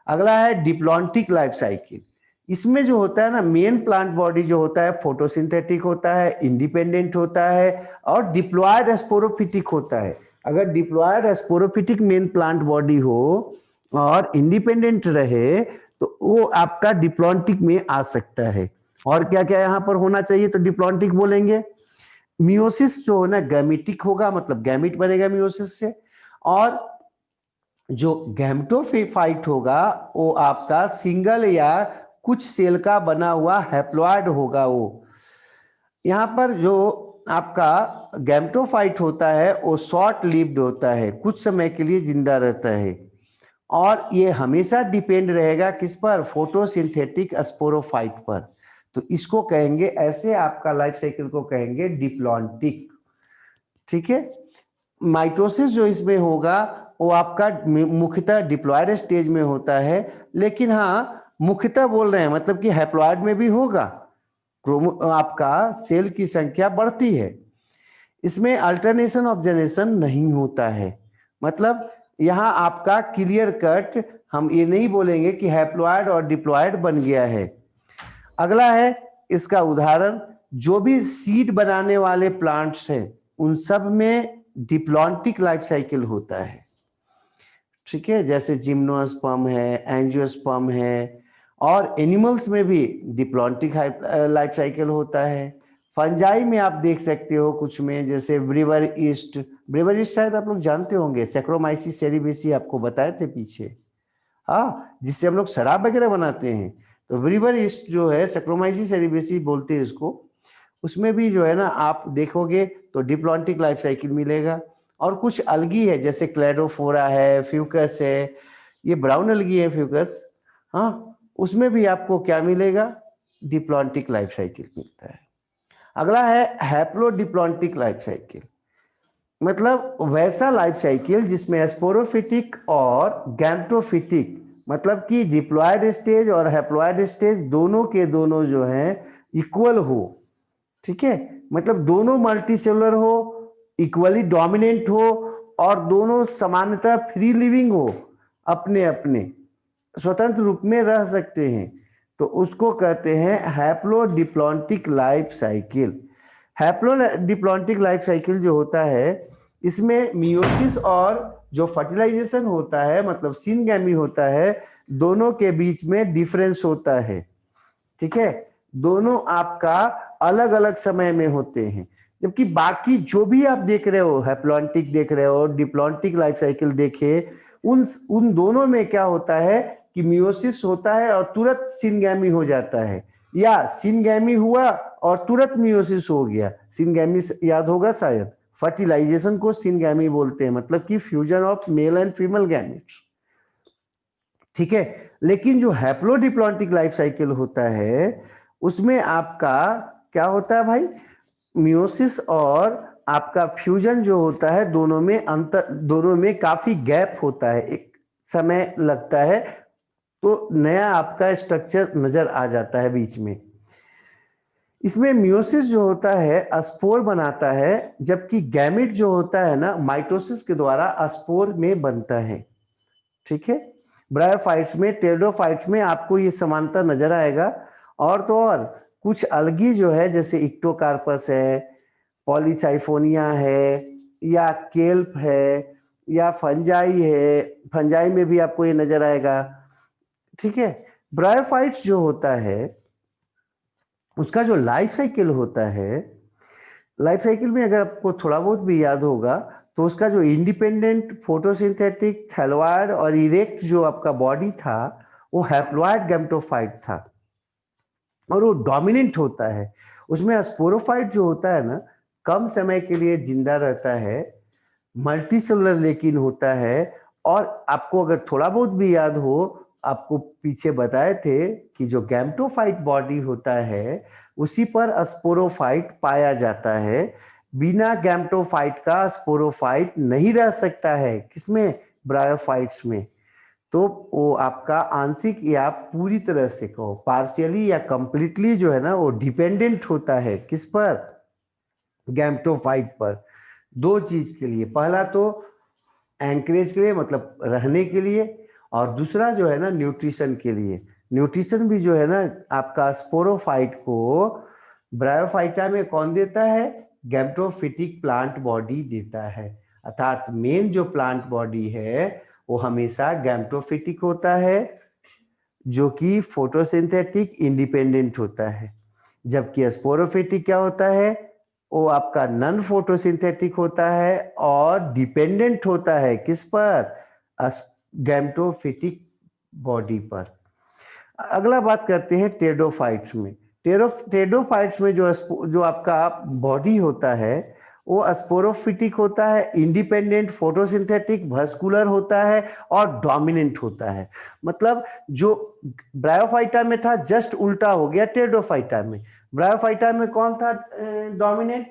अगला है डिप्लॉन्टिक लाइफ साइकिल। इसमें जो होता है ना मेन प्लांट बॉडी जो होता है फोटोसिंथेटिक होता है, इंडिपेंडेंट होता है और डिप्लॉयड स्पोरोफिटिक होता है। अगर diploid sporophytic main plant body हो और इंडिपेंडेंट रहे तो वो आपका डिप्लॉन्टिक में आ सकता है। और क्या क्या यहाँ पर होना चाहिए तो डिप्लॉन्टिक बोलेंगे। मियोसिस जो है ना गैमेटिक होगा, मतलब गैमेट बनेगा मियोसिस से, और जो गैमेटोफाइट होगा वो आपका सिंगल या कुछ सेल का बना हुआ हैप्लॉयड होगा। वो यहाँ पर जो आपका गैमेटोफाइट होता है वो शॉर्ट लिव्ड होता है, कुछ समय के लिए जिंदा रहता है, और ये हमेशा डिपेंड रहेगा किस पर, फोटोसिंथेटिक स्पोरोफाइट पर। तो इसको कहेंगे, ऐसे आपका लाइफ साइकिल को कहेंगे डिप्लॉन्टिक। ठीक है, माइटोसिस जो इसमें होगा वो आपका मुख्यतः डिप्लॉयड स्टेज में होता है, लेकिन हाँ मुख्यतः बोल रहे हैं मतलब कि हैप्लॉयड में भी होगा, आपका सेल की संख्या बढ़ती है। इसमें अल्टरनेशन ऑफ जनरेशन नहीं होता है, मतलब यहाँ आपका क्लियर कट हम ये नहीं बोलेंगे कि हैप्लॉयड और डिप्लॉयड बन गया है। अगला है इसका उदाहरण, जो भी सीड बनाने वाले प्लांट्स हैं उन सब में डिप्लॉन्टिक लाइफ साइकिल होता है। ठीक है, जैसे जिम्नोस्पर्म है, एंजियोस्पर्म है, और एनिमल्स में भी डिप्लॉन्टिक लाइफ साइकिल होता है। फंजाई में आप देख सकते हो कुछ में, जैसे ब्रेवर ईस्ट, ब्रेवर ईस्ट शायद आप लोग जानते होंगे, सैक्रोमाइसिस सेरिबेसी आपको बताए थे पीछे, हाँ, जिससे हम लोग शराब वगैरह बनाते हैं। तो ब्रेवर ईस्ट जो है सैक्रोमाइसिस सेरिबेसी बोलते हैं इसको, उसमें भी जो है ना आप देखोगे तो डिप्लॉन्टिक लाइफ साइकिल मिलेगा। और कुछ अलगी है जैसे क्लेडोफोरा है, फ्यूकस है, ये ब्राउन अलगी है फ्यूकस, हाँ, उसमें भी आपको क्या मिलेगा, डिप्लॉन्टिक लाइफ साइकिल मिलता है। अगला है हैप्लोडिप्लॉन्टिक लाइफ साइकिल, मतलब वैसा लाइफ साइकिल जिसमें स्पोरोफिटिक और गैमेटोफिटिक, मतलब कि डिप्लॉयड स्टेज और हैप्लॉयड स्टेज दोनों के दोनों जो हैं इक्वल हो। ठीक है, मतलब दोनों मल्टीसेलुलर हो इक्वली डोमिनेंट हो और दोनों समानतः फ्री लिविंग हो, अपने अपने स्वतंत्र रूप में रह सकते हैं, तो उसको कहते हैं haplodiplontic life cycle. Haplodiplontic life cycle जो होता है, इसमें मियोसिस और जो फर्टिलाइजेशन होता है, मतलब सिनगैमी होता है, दोनों के बीच में डिफरेंस होता है। ठीक है, दोनों आपका अलग अलग समय में होते हैं, जबकि बाकी जो भी आप देख रहे हो, हैप्लॉन्टिक देख रहे हो, डिप्लॉन्टिक लाइफ साइकिल देखे, उन दोनों में क्या होता है कि मियोसिस होता है और तुरंत सिनगैमी हो जाता है, या सिनगैमी हुआ और तुरंत मियोसिस हो गया। सिनगैमी याद होगा शायद, फर्टिलाइजेशन को सिनगैमी बोलते हैं, मतलब कि fusion of male and female gametes. ठीक है, लेकिन जो हैप्लोडिप्लॉन्टिक लाइफ साइकिल होता है, उसमें आपका क्या होता है भाई, मियोसिस और आपका फ्यूजन जो होता है, दोनों में अंतर, दोनों में काफी गैप होता है, एक समय लगता है, तो नया आपका स्ट्रक्चर नजर आ जाता है बीच में। इसमें मियोसिस जो होता है स्पोर बनाता है, जबकि गैमेट जो होता है ना, माइटोसिस के द्वारा स्पोर में बनता है। ठीक है, ब्रायोफाइट्स में, टेरिडोफाइट्स में आपको ये समानता नजर आएगा। और तो और कुछ अलगी जो है, जैसे इक्टोकार्पस है, पॉलीसाइफोनिया है, या केल्प है, या फंजाई है, फंजाई में भी आपको ये नजर आएगा। ठीक है, ब्रायोफाइट्स जो होता है, उसका जो लाइफ साइकिल होता है, लाइफ साइकिल में अगर आपको थोड़ा बहुत भी याद होगा, तो उसका जो इंडिपेंडेंट फोटोसिंथेटिक थैलोइड और इरेक्ट जो आपका बॉडी था, वो हैप्लॉइड गैमेटोफाइट था, और वो डोमिनेंट होता है। उसमें स्पोरोफाइट जो होता है ना, कम समय के लिए जिंदा रहता है, मल्टीसेलुलर लेकिन होता है। और आपको अगर थोड़ा बहुत भी याद हो, आपको पीछे बताए थे कि जो गैमेटोफाइट बॉडी होता है, उसी पर स्पोरोफाइट पाया जाता है। बिना गैमेटोफाइट का स्पोरोफाइट नहीं रह सकता है, किसमें, ब्रायोफाइट्स में। तो वो आपका आंशिक या पूरी तरह से कहो, पार्शियली या कंप्लीटली जो है ना, वो डिपेंडेंट होता है किस पर, गैमेटोफाइट पर। दो चीज के लिए, पहला तो एंकरेज के लिए, मतलब रहने के लिए, और दूसरा जो है ना, न्यूट्रिशन के लिए। न्यूट्रिशन भी जो है ना, आपका स्पोरोफाइट को ब्रायोफाइटा में कौन देता है, गैमेटोफिटिक प्लांट बॉडी देता है। अर्थात मेन जो प्लांट बॉडी है, वो हमेशा गैमेटोफिटिक होता है, जो कि फोटोसिंथेटिक इंडिपेंडेंट होता है। जबकि स्पोरोफिटिक क्या होता है, वो आपका नॉन फोटोसिंथेटिक होता है और डिपेंडेंट होता है किस पर, गैमेटोफिटिक बॉडी पर। अगला बात करते हैं टेरिडोफाइट्स में। टेरिडोफाइट्स में जो आपका बॉडी होता है, वो स्पोरोफिटिक होता है, इंडिपेंडेंट, फोटोसिंथेटिक, वस्कुलर होता है और डोमिनेंट होता है। मतलब जो ब्रायोफाइटा में था, जस्ट उल्टा हो गया टेरिडोफाइटा में। ब्रायोफाइटा में कौन था डोमिनेंट,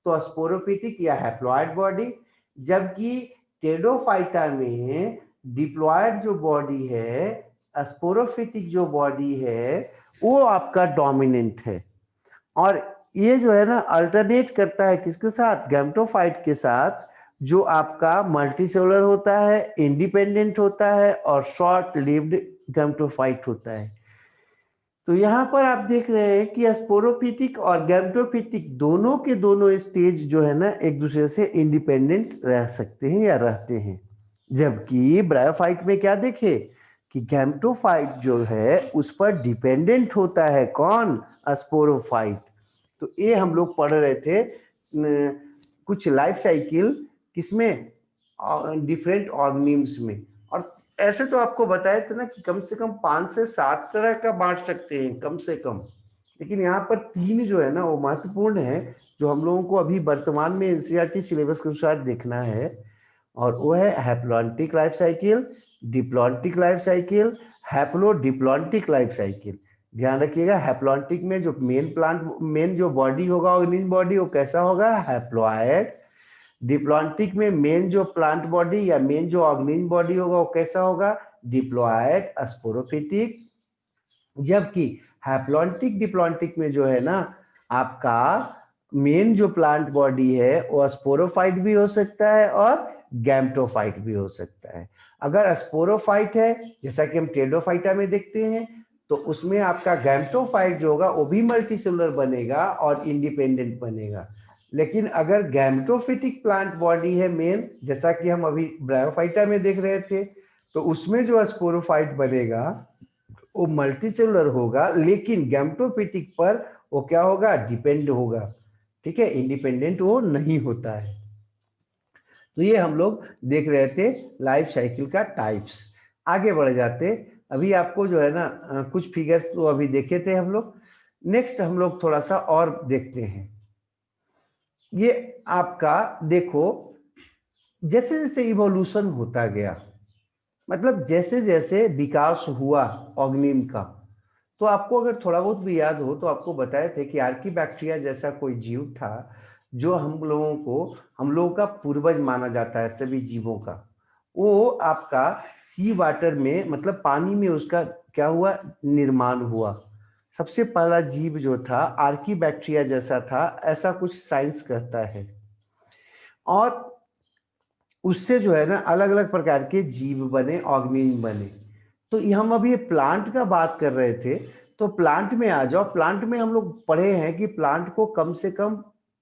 तो स्पोरोफिटिक या हैप्लॉइड बॉडी, जबकि टेरिडोफाइटा में डिप्लॉयड जो बॉडी है, स्पोरोफिटिक जो बॉडी है, वो आपका डोमिनेंट है। और ये जो है ना, अल्टरनेट करता है किसके साथ, गैमेटोफाइट के साथ, जो आपका मल्टीसेलुलर होता है, इंडिपेंडेंट होता है और शॉर्ट लिव्ड गैमेटोफाइट होता है। तो यहाँ पर आप देख रहे हैं कि स्पोरोफिटिक और गैमेटोफिटिक दोनों के दोनों स्टेज जो है ना, एक दूसरे से इंडिपेंडेंट रह सकते हैं या रहते हैं। जबकि ब्रायोफाइट में क्या देखे कि गैमेटोफाइट जो है, उस पर डिपेंडेंट होता है कौन, स्पोरोफाइट। तो ये हम लोग पढ़ रहे थे कुछ लाइफ साइकिल किसमें, डिफरेंट ऑर्गेनिम्स में। और ऐसे तो आपको बताया था ना कि कम से कम 5 से 7 तरह का बांट सकते हैं कम से कम, लेकिन यहाँ पर 3 जो है ना, वो महत्वपूर्ण है, जो हम लोगों को अभी वर्तमान में एनसीईआरटी सिलेबस के अनुसार देखना है। और वो है haplontic life cycle, diplontic life cycle, haplodiplontic life cycle. ध्यान रखिएगा, हैप्लॉन्टिक में जो मेन जो बॉडी होगा, ऑर्गेनिक बॉडी, वो कैसा होगा, हैप्लॉइड। डिप्लॉन्टिक में मेन जो प्लांट बॉडी या मेन जो ऑर्गेनिक बॉडी होगा, वो कैसा होगा, डिप्लॉयड, स्पोरोफिटिक। जबकि हैप्लॉन्टिक डिप्लॉन्टिक में जो है ना, आपका मेन जो प्लांट बॉडी है वो स्पोरोफाइट भी हो सकता है और गैम्टोफाइट भी हो सकता है। अगर स्पोरोफाइट है, जैसा कि हम टेडोफाइटा में देखते हैं, तो उसमें आपका गैम्टोफाइट जो होगा वो भी मल्टीसेलुलर बनेगा और इंडिपेंडेंट बनेगा। लेकिन अगर गैम्टोफिटिक प्लांट बॉडी है मेन, जैसा कि हम अभी ब्रायोफाइटा में देख रहे थे, तो उसमें जो स्पोरोफाइट बनेगा वो मल्टीसेलुलर होगा, लेकिन गैम्टोफिटिक पर वो क्या होगा, डिपेंड होगा। ठीक है, इंडिपेंडेंट वो नहीं होता है। तो ये हम लोग देख रहे थे लाइफ साइकिल का टाइप्स। आगे बढ़ जाते, अभी आपको जो है ना कुछ फिगर्स तो अभी देखे थे हम लोग। नेक्स्ट हम लोग थोड़ा सा और देखते हैं। ये आपका देखो, जैसे जैसे इवोल्यूशन होता गया, मतलब जैसे जैसे विकास हुआ ऑर्गेनिज्म का, तो आपको अगर थोड़ा बहुत भी याद हो तो आपको बताए थे कि आर्कीबैक्टीरिया जैसा कोई जीव था जो हम लोगों का पूर्वज माना जाता है सभी जीवों का। वो आपका सी वाटर में, मतलब पानी में उसका क्या हुआ, निर्माण हुआ। सबसे पहला जीव जो था आर्कीबैक्टीरिया जैसा था, ऐसा कुछ साइंस कहता है। और उससे जो है ना अलग अलग प्रकार के जीव बने, ऑर्गेनिज्म बने। तो हम अभी ये प्लांट का बात कर रहे थे, तो प्लांट में आ जाओ। प्लांट में हम लोग पढ़े हैं कि प्लांट को कम से कम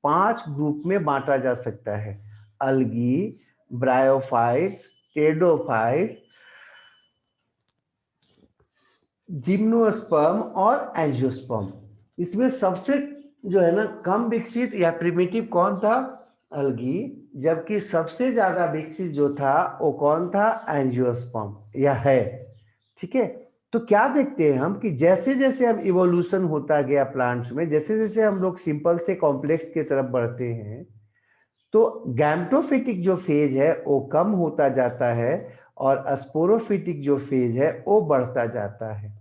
5 ग्रुप में बांटा जा सकता है: अलगी, ब्रायोफाइट, टेडोफाइट, जिम्नोस्पर्म और एंजियोस्पर्म। इसमें सबसे जो है ना कम विकसित या प्रिमिटिव कौन था, अलगी। जबकि सबसे ज्यादा विकसित जो था वो कौन था, एंजियोस्पर्म या है। ठीक है, तो क्या देखते हैं हम कि जैसे जैसे हम इवोल्यूशन होता गया प्लांट्स में, जैसे जैसे हम लोग सिंपल से कॉम्प्लेक्स की तरफ बढ़ते हैं, तो गैम्टोफिटिक जो फेज है वो कम होता जाता है और स्पोरोफिटिक जो फेज है वो बढ़ता जाता है।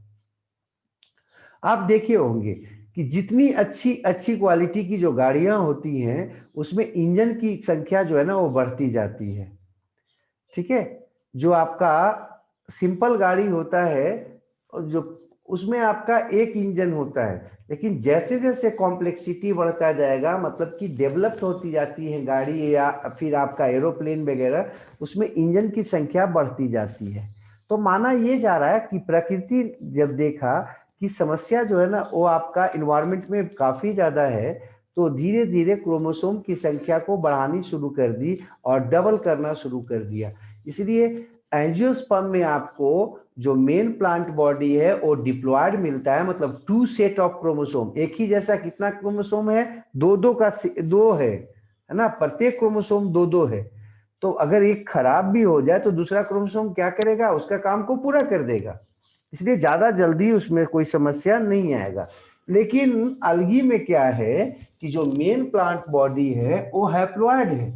आप देखे होंगे कि जितनी अच्छी अच्छी क्वालिटी की जो गाड़ियां होती हैं उसमें इंजन की संख्या जो है ना वो बढ़ती जाती है। ठीक है, जो आपका सिंपल गाड़ी होता है जो उसमें आपका एक इंजन होता है, लेकिन जैसे जैसे कॉम्प्लेक्सिटी बढ़ता जाएगा, मतलब कि डेवलप्ड होती जाती है गाड़ी या फिर आपका एरोप्लेन वगैरह, उसमें इंजन की संख्या बढ़ती जाती है। तो माना ये जा रहा है कि प्रकृति जब देखा कि समस्या जो है ना वो आपका इन्वायरमेंट में काफी ज्यादा है, तो धीरे धीरे क्रोमोसोम की संख्या को बढ़ानी शुरू कर दी और डबल करना शुरू कर दिया। इसलिए एंजियोस्पर्म में आपको जो मेन प्लांट बॉडी है वो डिप्लॉयड मिलता है, मतलब 2 सेट ऑफ क्रोमोसोम। एक ही जैसा कितना क्रोमोसोम है, दो दो का दो है ना, प्रत्येक क्रोमोसोम दो दो है। तो अगर एक खराब भी हो जाए तो दूसरा क्रोमोसोम क्या करेगा, उसका काम को पूरा कर देगा। इसलिए ज्यादा जल्दी उसमें कोई समस्या नहीं आएगा। लेकिन अलगी में क्या है कि जो मेन प्लांट बॉडी है वो हैप्लॉयड है।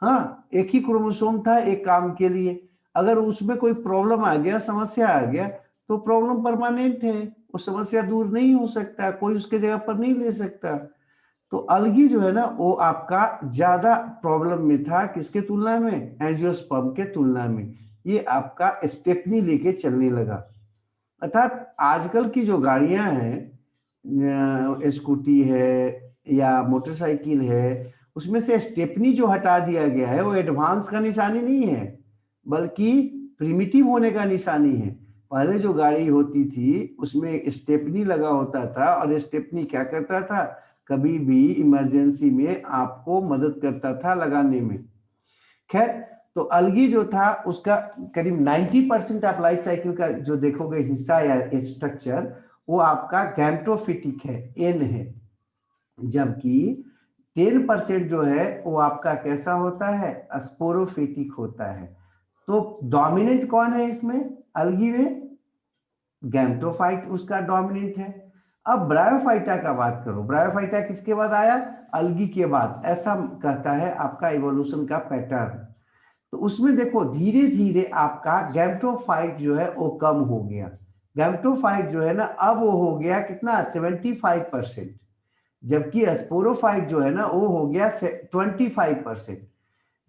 हाँ, एक ही क्रोमोसोम था एक काम के लिए। अगर उसमें कोई प्रॉब्लम आ गया, समस्या आ गया, तो प्रॉब्लम परमानेंट है, वो समस्या दूर नहीं हो सकता, कोई उसके जगह पर नहीं ले सकता। तो अलगी जो है ना वो आपका ज्यादा प्रॉब्लम में था, किसके तुलना में, एंजियोस्पर्म के तुलना में। ये आपका स्टेपनी लेके चलने लगा। अर्थात आजकल की जो गाड़ियां हैं, स्कूटी है या मोटरसाइकिल है, उसमें से स्टेपनी जो हटा दिया गया है वो एडवांस का निशानी नहीं है, बल्कि प्रिमिटिव होने का निशानी है। पहले जो गाड़ी होती थी उसमें स्टेपनी लगा होता था, और स्टेपनी क्या करता था, कभी भी इमरजेंसी में आपको मदद करता था लगाने में। खैर, तो अलगी जो था उसका करीब 90% आप लाइफ साइकिल का जो देखोगे हिस्सा या स्ट्रक्चर, वो आपका गैम्टोफिटिक है, एन है। जबकि 10% जो है वो आपका कैसा होता है, स्पोरोफिटिक होता है। तो डोमिनेंट कौन है इसमें, अलगी में गैम्टोफाइट उसका डोमिनेंट है। अब ब्रायोफाइटा का बात करो, ब्रायोफाइटा किसके बाद आया, अलगी के बाद, ऐसा कहता है आपका इवोल्यूशन का पैटर्न। तो उसमें देखो धीरे धीरे आपका गैम्टोफाइट जो है वो कम हो गया। गैम्टोफाइट जो है ना अब वो हो गया कितना, 75%। जबकि स्पोरोफाइट जो है ना वो हो गया 25%।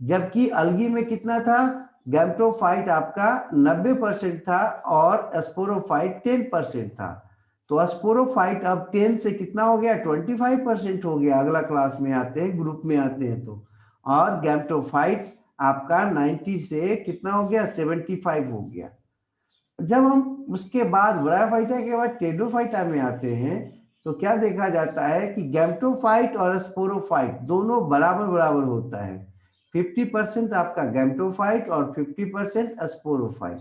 जबकि अलगी में कितना था, गैम्टोफाइट आपका 90% था और स्पोरोफाइट 10% था। तो स्पोरोफाइट अब 10 से कितना हो गया, 25% हो गया। अगला क्लास में आते हैं, ग्रुप में आते हैं तो। और गैमेटोफाइट आपका 90 से कितना हो गया, 75 हो गया। जब हम उसके बाद ब्रायोफाइटा के बाद टेडोफाइटा में आते हैं तो क्या देखा जाता है कि गैमेटोफाइट और स्पोरोफाइट दोनों बराबर बराबर होता है। 50% आपका गैमेटोफाइट और 50% स्पोरोफाइट,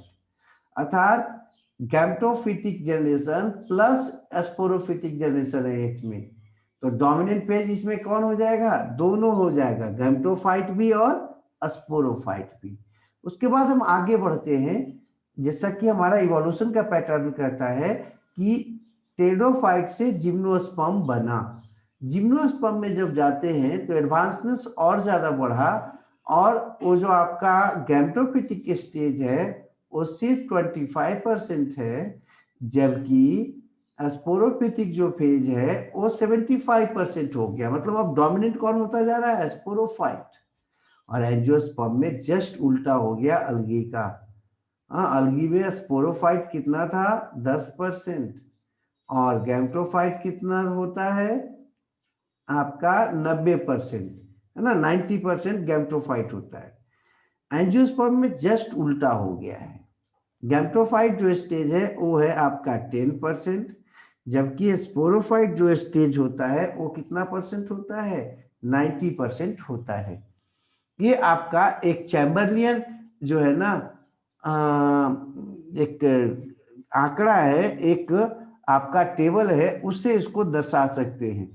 अर्थात gametophytic generation plus sporophytic generation है इसमें। तो डोमिनेंट पेज इसमें कौन हो जाएगा, दोनों हो जाएगा, गैमेटोफाइट भी और स्पोरोफाइट भी। उसके बाद हम आगे बढ़ते हैं, जैसा कि हमारा इवोल्यूशन का पैटर्न कहता है कि टेडोफाइट से जिम्नोस्पर्म बना। जिम्नोस्पर्म में जब जाते हैं तो एडवांसनेस और ज्यादा बढ़ा, और वो जो आपका गैमेटोफिटिक स्टेज है वो सिर्फ 25% है, जबकि स्पोरोफिटिक जो फेज है वो 75% हो गया। मतलब अब डोमिनेंट कौन होता जा रहा है, स्पोरोफाइट। और एंजियोस्पर्म में जस्ट उल्टा हो गया अलगी का। हाँ, अलगी में स्पोरोफाइट कितना था, 10%, और गैमेटोफाइट कितना होता है आपका 90%, है ना, 90% गैमेटोफाइट होता है। एंजियोस्पर्म में जस्ट उल्टा हो गया है। गैमेटोफाइट जो स्टेज है वो है आपका 10%, जबकि स्पोरोफाइट जो स्टेज होता है वो कितना परसेंट होता है, 90% होता है। ये आपका एक चैम्बरलियन जो है ना एक आंकड़ा है, एक आपका टेबल है, उससे इसको दर्शा सकते हैं।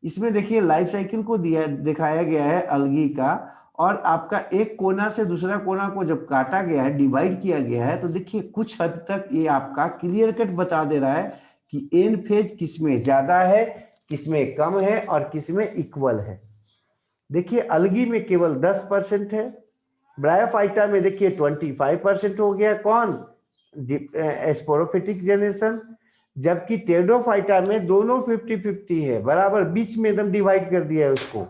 इसमें देखिए लाइफ साइकिल को दिखाया गया है अलगी का, और आपका एक कोना से दूसरा कोना को जब काटा गया है, डिवाइड किया गया है, तो देखिए कुछ हद तक ये आपका क्लियर कट बता दे रहा है कि एन फेज किसमें ज्यादा है, किसमें कम है और किसमें इक्वल है। देखिए अलगी में केवल 10% है, ब्रायोफाइटा में देखिए 25% हो गया, कौन, स्पोरोफिटिक जनरेशन, जबकि टेडोफाइटा में दोनों 50-50 है, बराबर बीच में एकदम डिवाइड कर दिया है उसको।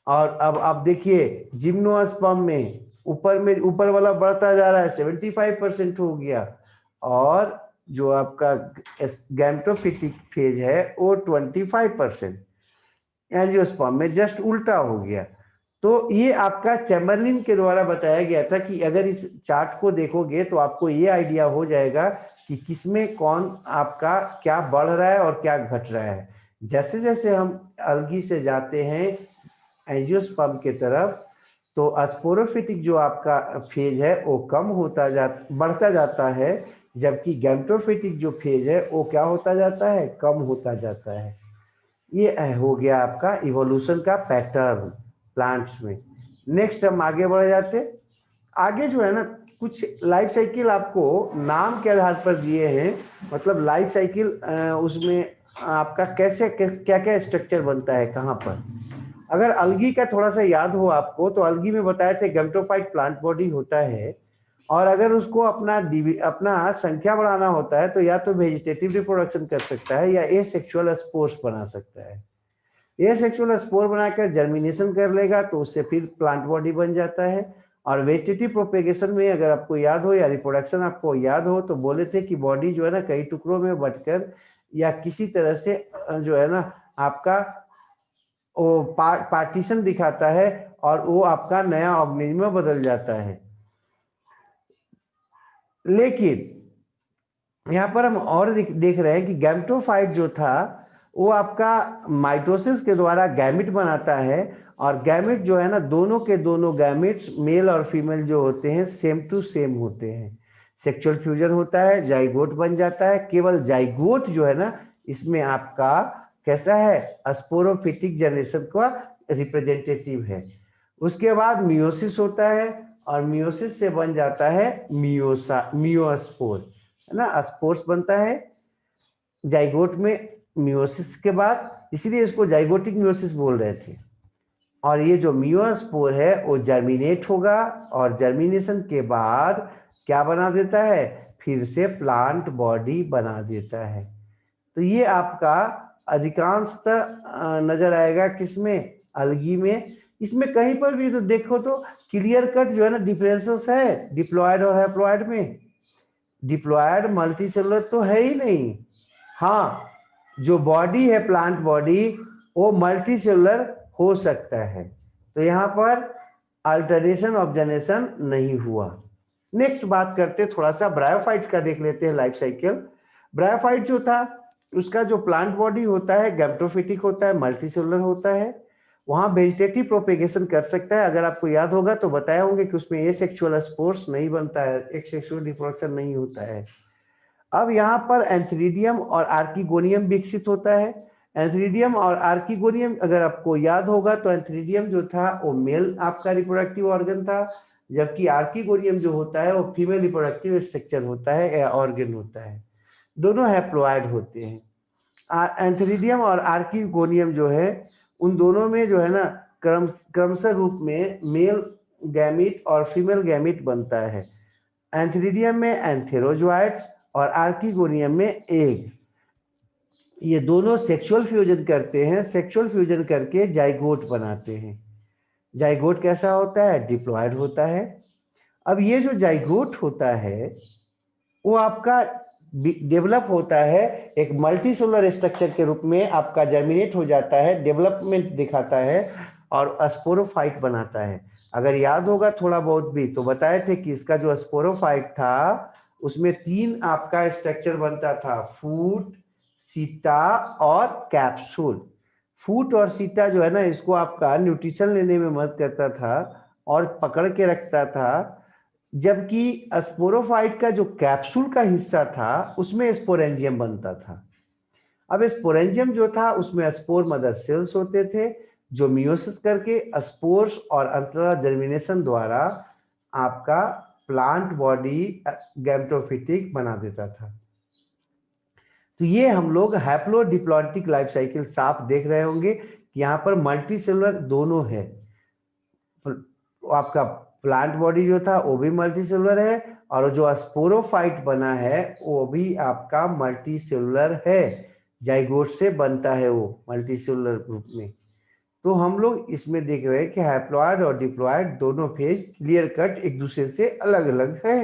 और अब आप देखिए जिम्नोस्पर्म में ऊपर वाला बढ़ता जा रहा है, 75% हो गया, और जो आपका गैमेटोफिटिक फेज है वो 25%। एंजियोस्पर्म में जस्ट उल्टा हो गया। तो ये आपका चैम्बरलिन के द्वारा बताया गया था कि अगर इस चार्ट को देखोगे तो आपको ये आइडिया हो जाएगा कि किसमें कौन आपका क्या बढ़ रहा है और क्या घट रहा है। जैसे जैसे हम अलगी से जाते हैं एंजियोस्पर्म के तरफ, तो स्पोरोफिटिक जो आपका फेज है वो बढ़ता जाता है, जबकि गैमेटोफिटिक जो फेज है वो क्या होता जाता है, कम होता जाता है। ये हो गया आपका इवोल्यूशन का पैटर्न प्लांट्स में। नेक्स्ट हम आगे बढ़ जाते। आगे जो है ना कुछ लाइफ साइकिल आपको नाम के आधार पर दिए हैं, मतलब लाइफ साइकिल उसमें आपका कैसे क्या क्या स्ट्रक्चर बनता है कहाँ पर। अगर अलगी का थोड़ा सा याद हो आपको, तो अलगी में बताए थे गैमेटोफाइट प्लांट बॉडी होता है, और अगर उसको अपना संख्या बढ़ाना होता है तो या तो वेजिटेटिव रिप्रोडक्शन कर सकता है या एसेक्सुअल स्पोर्स बना सकता है। एसेक्सुअल स्पोर बनाकर जर्मिनेशन कर लेगा तो उससे फिर प्लांट बॉडी बन जाता है। और वेजिटेटिव प्रोपेगेशन में अगर आपको याद हो या रिप्रोडक्शन आपको याद हो, तो बोले थे कि बॉडी जो है ना कई टुकड़ों में बंटकर या किसी तरह से जो है ना आपका वो पार्टीशन दिखाता है और वो आपका नया ऑर्गेनिज्म में बदल जाता है। लेकिन यहाँ पर हम और देख रहे हैं कि गैमेटोफाइट जो था वो आपका माइटोसिस के द्वारा गैमेट बनाता है, और गैमेट जो है ना दोनों के दोनों गैमेट्स मेल और फीमेल जो होते हैं सेम टू सेम होते हैं। सेक्सुअल फ्यूजन होता है, जाइगोट बन जाता है। केवल जाइगोट जो है ना इसमें आपका कैसा है, स्पोरोफिटिक जनरेशन का रिप्रेजेंटेटिव है। उसके बाद मियोसिस होता है, और मियोसिस से बन जाता है मियोस्पोर, है ना, स्पोर्स बनता है जाइगोट में मियोसिस के बाद, इसीलिए इसको जाइगोटिक मियोसिस बोल रहे थे। और ये जो मियोस्पोर है वो जर्मिनेट होगा, और जर्मिनेशन के बाद क्या बना देता है, फिर से प्लांट बॉडी बना देता है। तो ये आपका अधिकांशतः नजर आएगा किसमें, अलगी में। इसमें कहीं पर भी तो देखो तो क्लियर कट जो है ना डिफरेंसेस है डिप्लॉयड और हैप्लॉयड में। डिप्लॉयड मल्टीसेलुलर तो है ही नहीं, हाँ जो बॉडी है प्लांट बॉडी वो मल्टी सेलुलर हो सकता है। तो यहाँ पर अल्टरेशन ऑफ जनरेशन नहीं हुआ। नेक्स्ट बात करते थोड़ा सा ब्रायोफाइट्स का, देख लेते हैं लाइफ साइकिल। ब्रायोफाइट जो था उसका जो प्लांट बॉडी होता है गैम्टोफिटिक होता है, मल्टी सेलुलर होता है, वहां वेजिटेटिव प्रोपेगेशन कर सकता है। अगर आपको याद होगा तो बताया होंगे कि उसमें एसेक्सुअल स्पोर्स नहीं बनता है, एक्सेक्सुअल रिप्रोडक्शन नहीं होता है। अब यहाँ पर एंथ्रीडियम और आर्किगोनियम विकसित होता है। एंथ्रीडियम और आर्किगोनियम अगर आपको याद होगा तो एंथ्रीडियम जो था वो मेल आपका रिप्रोडक्टिव ऑर्गन था, जबकि आर्किगोनियम जो होता है वो फीमेल रिप्रोडक्टिव स्ट्रक्चर होता है या ऑर्गन होता है। दोनों हैप्लॉइड होते हैं। एंथ्रीडियम और आर्किगोनियम जो है उन दोनों में जो है ना क्रमशः रूप में मेल गैमिट और फीमेल गैमिट बनता है। एंथ्रीडियम में एंथेरोजोइट्स और आर्किगोनियम में एग। ये दोनों सेक्सुअल फ्यूजन करते हैं, सेक्सुअल फ्यूजन करके जाइगोट बनाते हैं। जाइगोट कैसा होता है? डिप्लॉयड होता है। अब ये जो जाइगोट होता है वो आपका डेवलप होता है एक मल्टी सेलुलर स्ट्रक्चर के रूप में, आपका जर्मिनेट हो जाता है, डेवलपमेंट दिखाता है और स्पोरोफाइट बनाता है। अगर याद होगा थोड़ा बहुत भी तो बताए थे कि इसका जो स्पोरोफाइट था उसमें 3 आपका स्ट्रक्चर बनता था, फूट, सीटा और कैप्सूल। फूट और सीटा जो है ना इसको आपका न्यूट्रिशन लेने में मदद करता था और पकड़ के रखता था, जबकि स्पोरोफाइट का जो कैप्सूल का हिस्सा था उसमें स्पोरेंजियम बनता था। अब स्पोरेंजियम जो था उसमें स्पोर मदर सेल्स होते थे जो मियोसिस करके स्पोर्स और अंततः जर्मिनेशन द्वारा आपका प्लांट बॉडी गैम्टोफिटिक बना देता था। तो ये हम लोग हैप्लोडिप्लॉन्टिक लाइफ साइकिल साफ देख रहे होंगे कि यहाँ पर मल्टी सेलुलर दोनों है। आपका प्लांट बॉडी जो था वो भी मल्टी सेलुलर है और जो स्पोरोफाइट बना है वो भी आपका मल्टी सेलुलर है, जाइगोट से बनता है वो मल्टी सेलुलर ग्रुप में। तो हम लोग इसमें देख रहे हैं कि हैप्लॉइड और डिप्लॉइड दोनों फेज क्लियर कट एक दूसरे से अलग अलग है।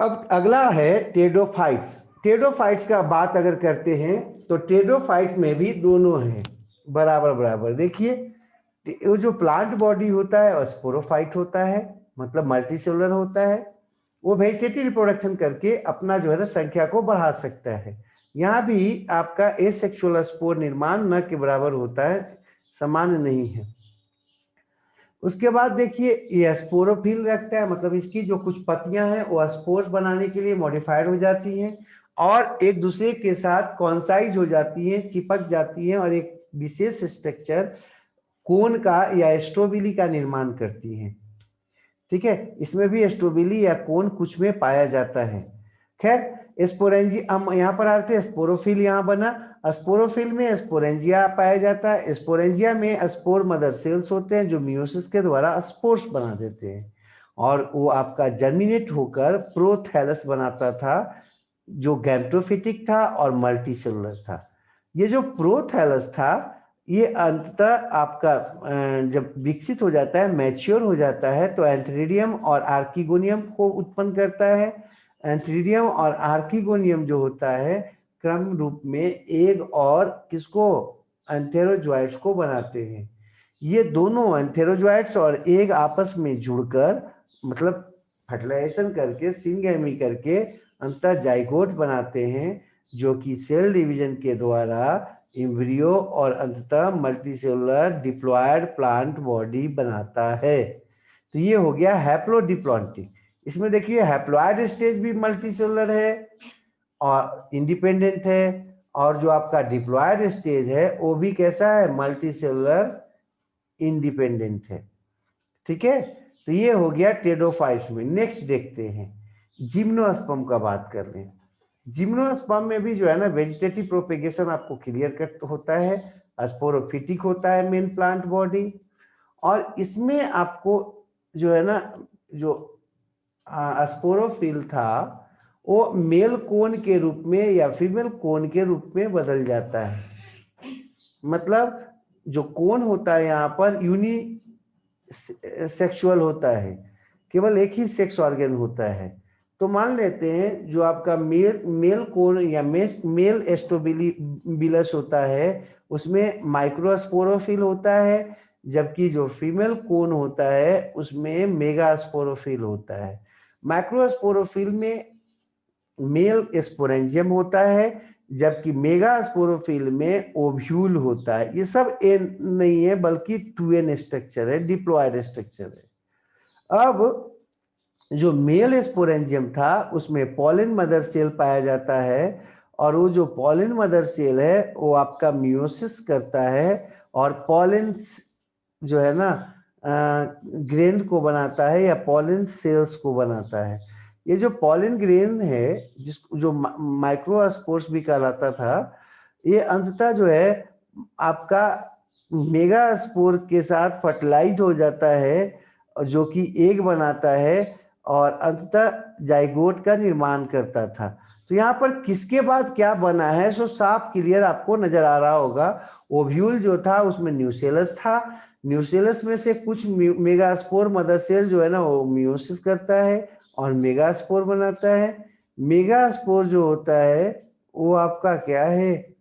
अब अगला है टेडोफाइट्स। टेडोफाइट्स का बात अगर करते हैं तो टेडोफाइट में भी दोनों हैं बराबर बराबर। देखिए वो जो प्लांट बॉडी होता है और स्पोरोफाइट होता है, मतलब मल्टी सेलुलर होता है, वो वेजिटेटिव रिप्रोडक्शन करके अपना जो है ना संख्या को बढ़ा सकता है। यहाँ भी आपका एसेक्सुअल स्पोर निर्माण न के बराबर होता है, समान नहीं है। उसके बाद देखिए ये स्पोरोफिल रखता है, मतलब इसकी जो कुछ पत्तियां हैं वो स्पोर्स बनाने के लिए मॉडिफाइड हो जाती हैं और एक दूसरे के साथ कॉन्साइज हो जाती हैं, चिपक जाती हैं और एक विशेष स्ट्रक्चर कोन का या स्ट्रोबिली का निर्माण करती हैं। ठीक है, इसमें भी स्ट्रोबिली या कोन कुछ में पाया जाता है। खैर स्पोरेंजी हम यहाँ पर आते हैं, स्पोरोफिल यहाँ बना। स्पोरोफिल में स्पोरेंजिया पाया जाता है। स्पोरेंजिया में स्पोर मदर सेल्स होते हैं जो मियोसिस के द्वारा स्पोर्स बना देते हैं और वो आपका जर्मिनेट होकर प्रोथैलस बनाता था जो गैम्टोफिटिक था और मल्टी सेलुलर था। ये जो प्रोथैलस था ये अंततः आपका जब विकसित हो जाता है, मैच्योर हो जाता है, तो एंथ्रीडियम और आर्किगोनियम को उत्पन्न करता है। एंथ्रीडियम और आर्किगोनियम जो होता है क्रम रूप में एग और किसको, एंथेरोजोइट्स को बनाते हैं। ये दोनों एंथेरोजोइट्स और एग आपस में जुड़कर मतलब फर्टिलाइजेशन करके सिंगैमी करके अंततः जाइगोट बनाते हैं जो कि सेल डिवीजन के द्वारा एम्ब्रियो और अंततः मल्टीसेलुलर डिप्लॉयड प्लांट बॉडी बनाता है। तो ये हो गया हैप्लोडिप्लॉन्टिक। इसमें देखिए हैप्लॉयड स्टेज भी मल्टीसेलुलर है और इंडिपेंडेंट है, और जो आपका डिप्लॉयड स्टेज है वो भी कैसा है, मल्टीसेलुलर इंडिपेंडेंट है। ठीक है, तो ये हो गया टेडोफाइट्स में। नेक्स्ट देखते हैं जिम्नोस्पर्म का बात कर लें। जिम्नोस्पर्म में भी जो है ना वेजिटेटिव प्रोपेगेशन आपको क्लियर कट होता है, स्पोरोफिटिक होता है मेन प्लांट बॉडी, और इसमें आपको जो है ना जो स्पोरोफिल था वो मेल कोन के रूप में या फीमेल कोन के रूप में बदल जाता है। मतलब जो कोन होता है यहाँ पर यूनि सेक्सुअल होता है, केवल एक ही सेक्स ऑर्गन होता है, तो मान लेते हैं जो आपका मेल कोन या मेल एस्ट्रोबिलस होता है उसमें माइक्रोस्पोरोफिल होता है, जबकि जो फीमेल कोन होता है उसमें मेगास्पोरोफिल होता है। माइक्रोस्पोरोफिल में मेल स्पोरेंजियम होता है, जबकि मेगास्पोरोफिल में ओव्यूल होता है। ये सब एन नहीं है बल्कि 2n स्ट्रक्चर है, डिप्लॉयड स्ट्रक्चर है। अब जो मेल स्पोरेंजियम था उसमें पॉलिन मदर सेल पाया जाता है, और वो जो पॉलिन मदर सेल है वो आपका मियोसिस करता है और पॉलिन जो है ना ग्रेन को बनाता है या पॉलिन सेल्स को बनाता है। ये जो पॉलिन ग्रेन है जिस जो माइक्रोस्पोर्स भी कहलाता था, ये अंततः जो है आपका मेगास्पोर के साथ फर्टिलाइज हो जाता है जो कि एग बनाता है और अंततः जाइगोट का निर्माण करता था। तो यहाँ पर किसके बाद क्या बना है सो साफ क्लियर आपको नजर आ रहा होगा। ओव्यूल जो था उसमें न्यूसेलस था, न्यूसेलस में से कुछ मेगास्पोर मदर सेल जो है ना वो मियोसिस करता है और मेगास्पोर बनाता है। मेगास्पोर जो होता है वो आपका क्या है,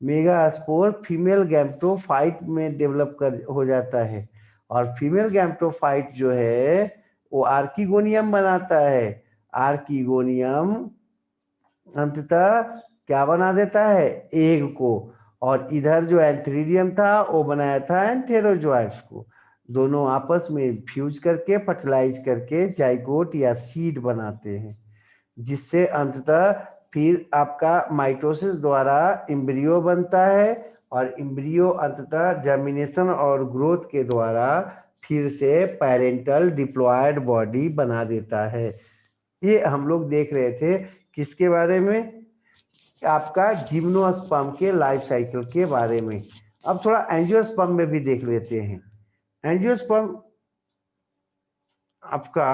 मेगास्पोर फीमेल गैमेटोफाइट में डेवलप कर हो जाता है, और फीमेल गैमेटोफाइट जो है वो आर्किगोनियम बनाता है। आर्किगोनियम अंततः क्या बना देता है, एग को, और इधर जो एंथ्रीडियम था वो बनाया था एंथेरोजोइट्स को। दोनों आपस में फ्यूज करके फर्टिलाइज करके जाइगोट या सीड बनाते हैं, जिससे अंततः फिर आपका माइटोसिस द्वारा एम्ब्रियो बनता है, और एम्ब्रियो अंततः जर्मिनेशन और ग्रोथ के द्वारा फिर से पेरेंटल डिप्लॉयड बॉडी बना देता है। ये हम लोग देख रहे थे किसके बारे में, आपका जिम्नोस्पर्म के लाइफ साइकिल के बारे में। अब थोड़ा एंजियोस्पर्म में भी देख लेते हैं। एंजियोस्पर्म आपका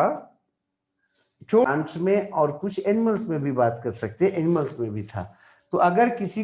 प्लांट्स में और कुछ एनिमल्स में भी बात कर सकते हैं, एनिमल्स में भी था। तो अगर किसी